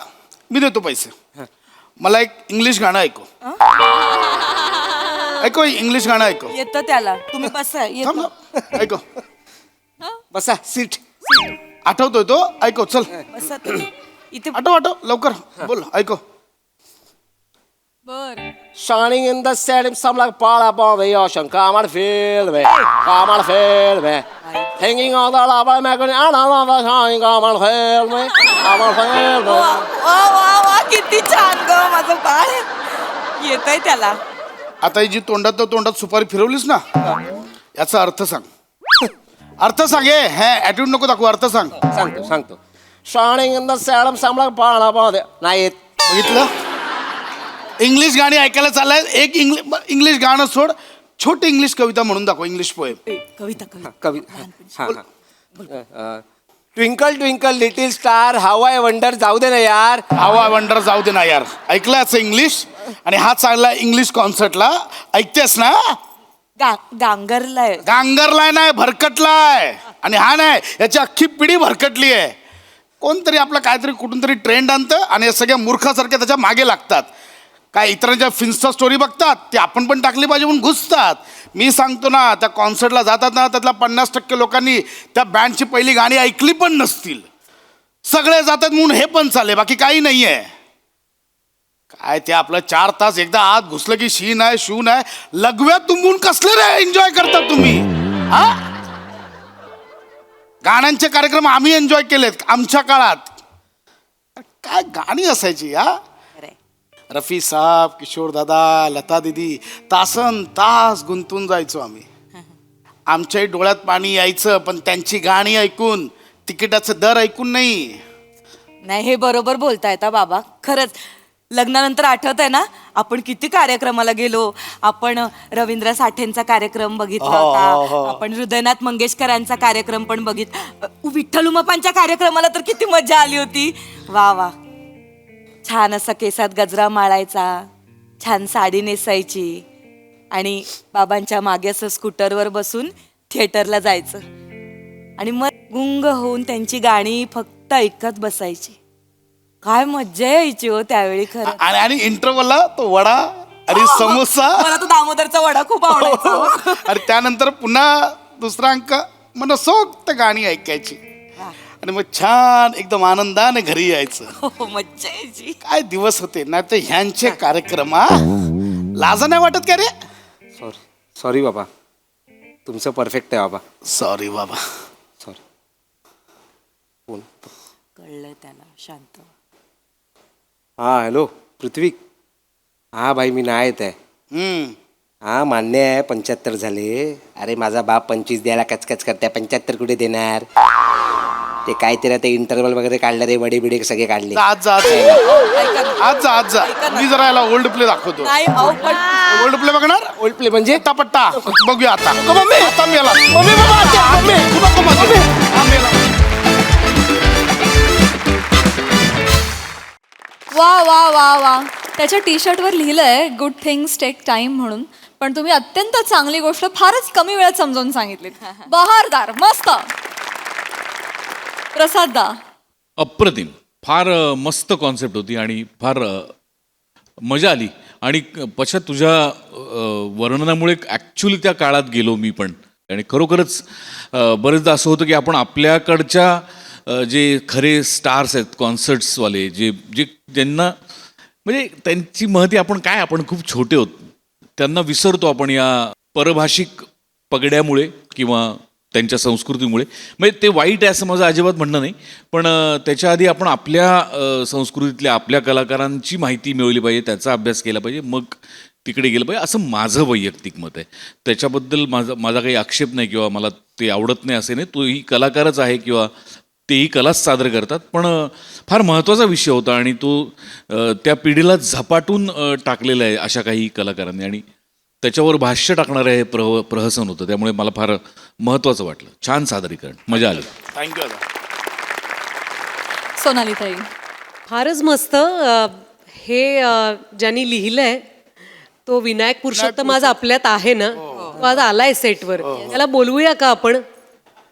मी देतो पैसे. मला एक इंग्लिश गाणं ऐकू. ऐको इंग्लिश गाणं ऐको. येतं त्याला. तुम्ही बसा. थांब ना. ऐको. बसा सीट. आठवतोय तो. ऐको चल. बसा तुम्ही. इथे आठव लवकर बोल. ऐको. Shining in the setting, some like Paul upon the ocean. Come on, feel me. Come on, feel me. Hanging on the lava, making on the shining. Come on, feel me. Come on, feel me. वा वा वा किती छान ग माझं बाळ. येतंय त्याला. आता ही जी तोंडात सुपारी फिरवलीस ना याचा अर्थ सांग. अर्थ सांग. हे ॲटिट्यूड नको दाखवू. अर्थ सांग. सांगतो. Shining in the setting, some like Paul upon the. नाही येत. बघितलं. इंग्लिश गाणी ऐकायला चाललंय. एक इंग्लिश गाणं सोड. छोटी इंग्लिश कविता म्हणून दाखव. English poem. कविता कवी. Twinkle twinkle little star how I wonder. जाऊ दे ना यार. हवा वंडर जाऊ दे ना यार. ऐकलं याचं इंग्लिश. आणि हा चालला इंग्लिश कॉन्सर्टला. ऐकतेस ना. गांगरलाय. गांगरलाय नाही भरकटलाय. आणि हा नाही याची अख्खी पिढी भरकटली आहे. कोणतरी आपलं काहीतरी कुठून तरी ट्रेंड आणतं आणि या सगळ्या मूर्खासारख्या त्याच्या मागे लागतात. काय इतरांच्या फिन्स्टा स्टोरी बघतात ती आपण पण टाकली पाहिजे म्हणून घुसतात. मी सांगतो ना त्या कॉन्सर्टला जातात ना त्यातल्या 50% लोकांनी त्या बँडची पहिली गाणी ऐकली पण नसतील. सगळे जातात म्हणून हे पण चालले. बाकी काही नाही आहे. काय ते आपलं 4 तास एकदा आत घुसलं की शी नाही शू नाही. लघव्यात तुंबून कसले रे एन्जॉय करता तुम्ही. हा गाण्यांचे कार्यक्रम आम्ही एन्जॉय केलेत आमच्या काळात. काय गाणी असायची. हा रफी साहेब किशोर दादा लता दीदी तासन तास गुंतून जायचो आम्ही. आमच्याही डोळ्यात पाणी यायचं पण त्यांची गाणी ऐकून तिकिटाचे दर ऐकून नाही. नाही हे बरोबर बोलतायत बाबा. खरंच लग्नानंतर आठवत आहे ना आपण किती कार्यक्रमाला गेलो. आपण रवींद्र साठेंचा कार्यक्रम बघितला होता. आपण हृदयनाथ मंगेशकरांचा कार्यक्रम पण विठ्ठल उमापांच्या कार्यक्रमाला तर किती मजा आली होती. वा वा. छान असा केसात गजरा माळायचा. छान साडी नेसायची. आणि बाबांच्या मागे असं स्कूटरवर बसून थिएटरला जायचं. आणि मग गुंग होऊन त्यांची गाणी फक्त ऐकत बसायची. काय मज्जा यायची हो त्यावेळी खरं. आणि इंटरव्हलला तो वडा आणि समोसा. मला तो दामोदरचा वडा खूप आवडायचा. आणि त्यानंतर पुन्हा दुसरा अंक मनसोक्त गाणी ऐकायची. आणि मग छान एकदम आनंदाने घरी यायचं. मज्जा यायची. काय दिवस होते ना. तर ह्यांचे कार्यक्रम लाजा नाही वाटत का रे. सॉरी बाबा. तुमचं परफेक्ट आहे बाबा. सॉरी बाबा. सॉरी. कळलं त्याला. शांत. हा हॅलो पृथ्वी. हा भाई मी नाही येत आहे. हा मान्य आहे 75 झाले. अरे माझा बाप 25 द्यायला कचकच करते. 75 कुठे देणार. ते काहीतरी ते इंटरव्हल वगैरे काढले रे. वडे बिडे सगळे काढले. आज जा मी जरा याला ओल्ड प्ले दाखवतो. ओल्ड प्ले बघणार. ओल्ड प्ले म्हणजे पट्टा बघूया आता. आता मेला. वा वा वा वा. त्याच्या टी शर्टवर लिहिलंय गुड थिंग्स टेक टाइम म्हणून. पण तुम्ही अत्यंत चांगली गोष्ट फारच कमी वेळात समजावून सांगितली. बहारदार. मस्त. प्रसाद दा. अप्रतिम. फार मस्त कॉन्सेप्ट होती आणि फार मजा आली. आणि पश्चात तुझ्या वर्णनामुळे ॲक्च्युली त्या काळात गेलो मी पण. आणि खरोखरच बरेचदा असं होतं की आपण आपल्याकडच्या जे खरे स्टार्स आहेत कॉन्सर्ट्सवाले जे जे ज्यांना म्हणजे त्यांची महती आपण खूप छोटे होत त्यांना विसरतो आपण या परभाषिक पगड्यामुळे किंवा त्यांच्या संस्कृतीमुळे. म्हणजे ते वाईट आहे असं माझं अजिबात म्हणणं नाही. पण त्याच्या आधी आपण आपल्या संस्कृतीतल्या आपल्या कलाकारांची माहिती मिळवली पाहिजे. त्याचा अभ्यास केला पाहिजे. मग तिकडे गेलं पाहिजे असं माझं वैयक्तिक मत आहे. त्याच्याबद्दल माझा काही आक्षेप नाही किंवा मला ते आवडत नाही असे नाही. तोही कलाकारच आहे किंवा तेही कलाच सादर करतात. पण फार महत्त्वाचा विषय होता आणि तो त्या पिढीला झपाटून टाकलेला आहे अशा काही कलाकारांनी. आणि त्याच्यावर भाष्य टाकणारं हे प्रहसन होतं, त्यामुळे मला फार महत्त्वाचं वाटलं. छान सादरीकरण, मजा आली. थँक्यू. सोनाली ताई. फारच मस्त. हे ज्यांनी लिहिलंय तो विनायक पुरुषोत्तम आज आपल्यात आहे ना, तो आज आलाय सेटवर. त्याला बोलवूया का आपण?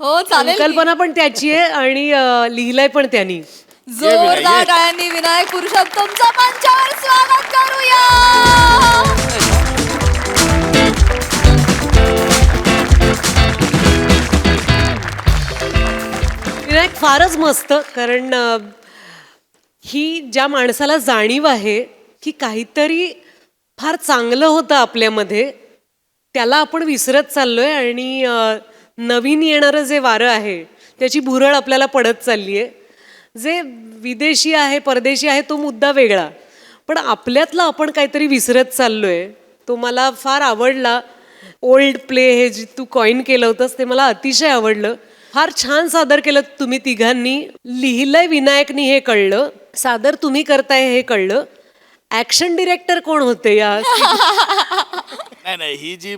हो चालेल की. संकल्पना पण त्याची आहे आणि लिहिलंय पण त्यांनी. जोरदार टाळ्यांनी विनायक पुरुषोत्तमचं मंचावर स्वागत करूया. विनायक फारच मस्त. कारण ही ज्या माणसाला जाणीव आहे की काहीतरी फार चांगलं होतं आपल्यामध्ये, त्याला आपण विसरत चाललोय आणि नवीन येणारं जे वारं आहे त्याची भुरळ आपल्याला पडत चालली आहे. जे विदेशी आहे, परदेशी आहे, तो मुद्दा वेगळा, पण आपल्यातला आपण काहीतरी विसरत चाललोय. तो मला फार आवडला. ओल्ड प्ले हे जे तू कॉईन केलं होतंस ते मला अतिशय आवडलं. फार छान सादर केलं तुम्ही तिघांनी. लिहिलंय विनायकनी हे कळलं, सादर तुम्ही करताय हे कळलं. ऍक्शन डिरेक्टर कोण होते या? नाही, ही जी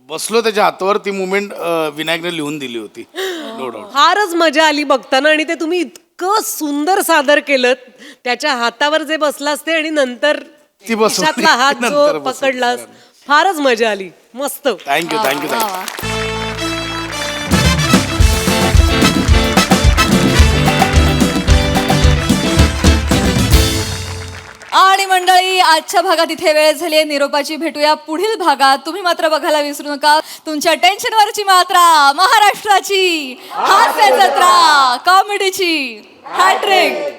बसलो त्याच्या हातावर ती मुवमेंट विनायकने लिहून दिली होती. No doubt. फारच मजा आली बघताना आणि ते तुम्ही इतकं सुंदर सादर केलं. त्याच्या हातावर जे बसलास ते आणि नंतर ती बसवली. खिशातला हात जो नंतर बसवली. पकडलास, फारच मजा आली. मस्त. थँक्यू. आणि मंडळी, आजच्या भागात इथे वेळ झाली आहे निरोपाची. भेटूया पुढील भागात. तुम्ही मात्र बघायला विसरू नका तुमच्या टेन्शनवरची मात्रा, महाराष्ट्राची हास्य जत्रा, कॉमेडीची हॅट्रिक.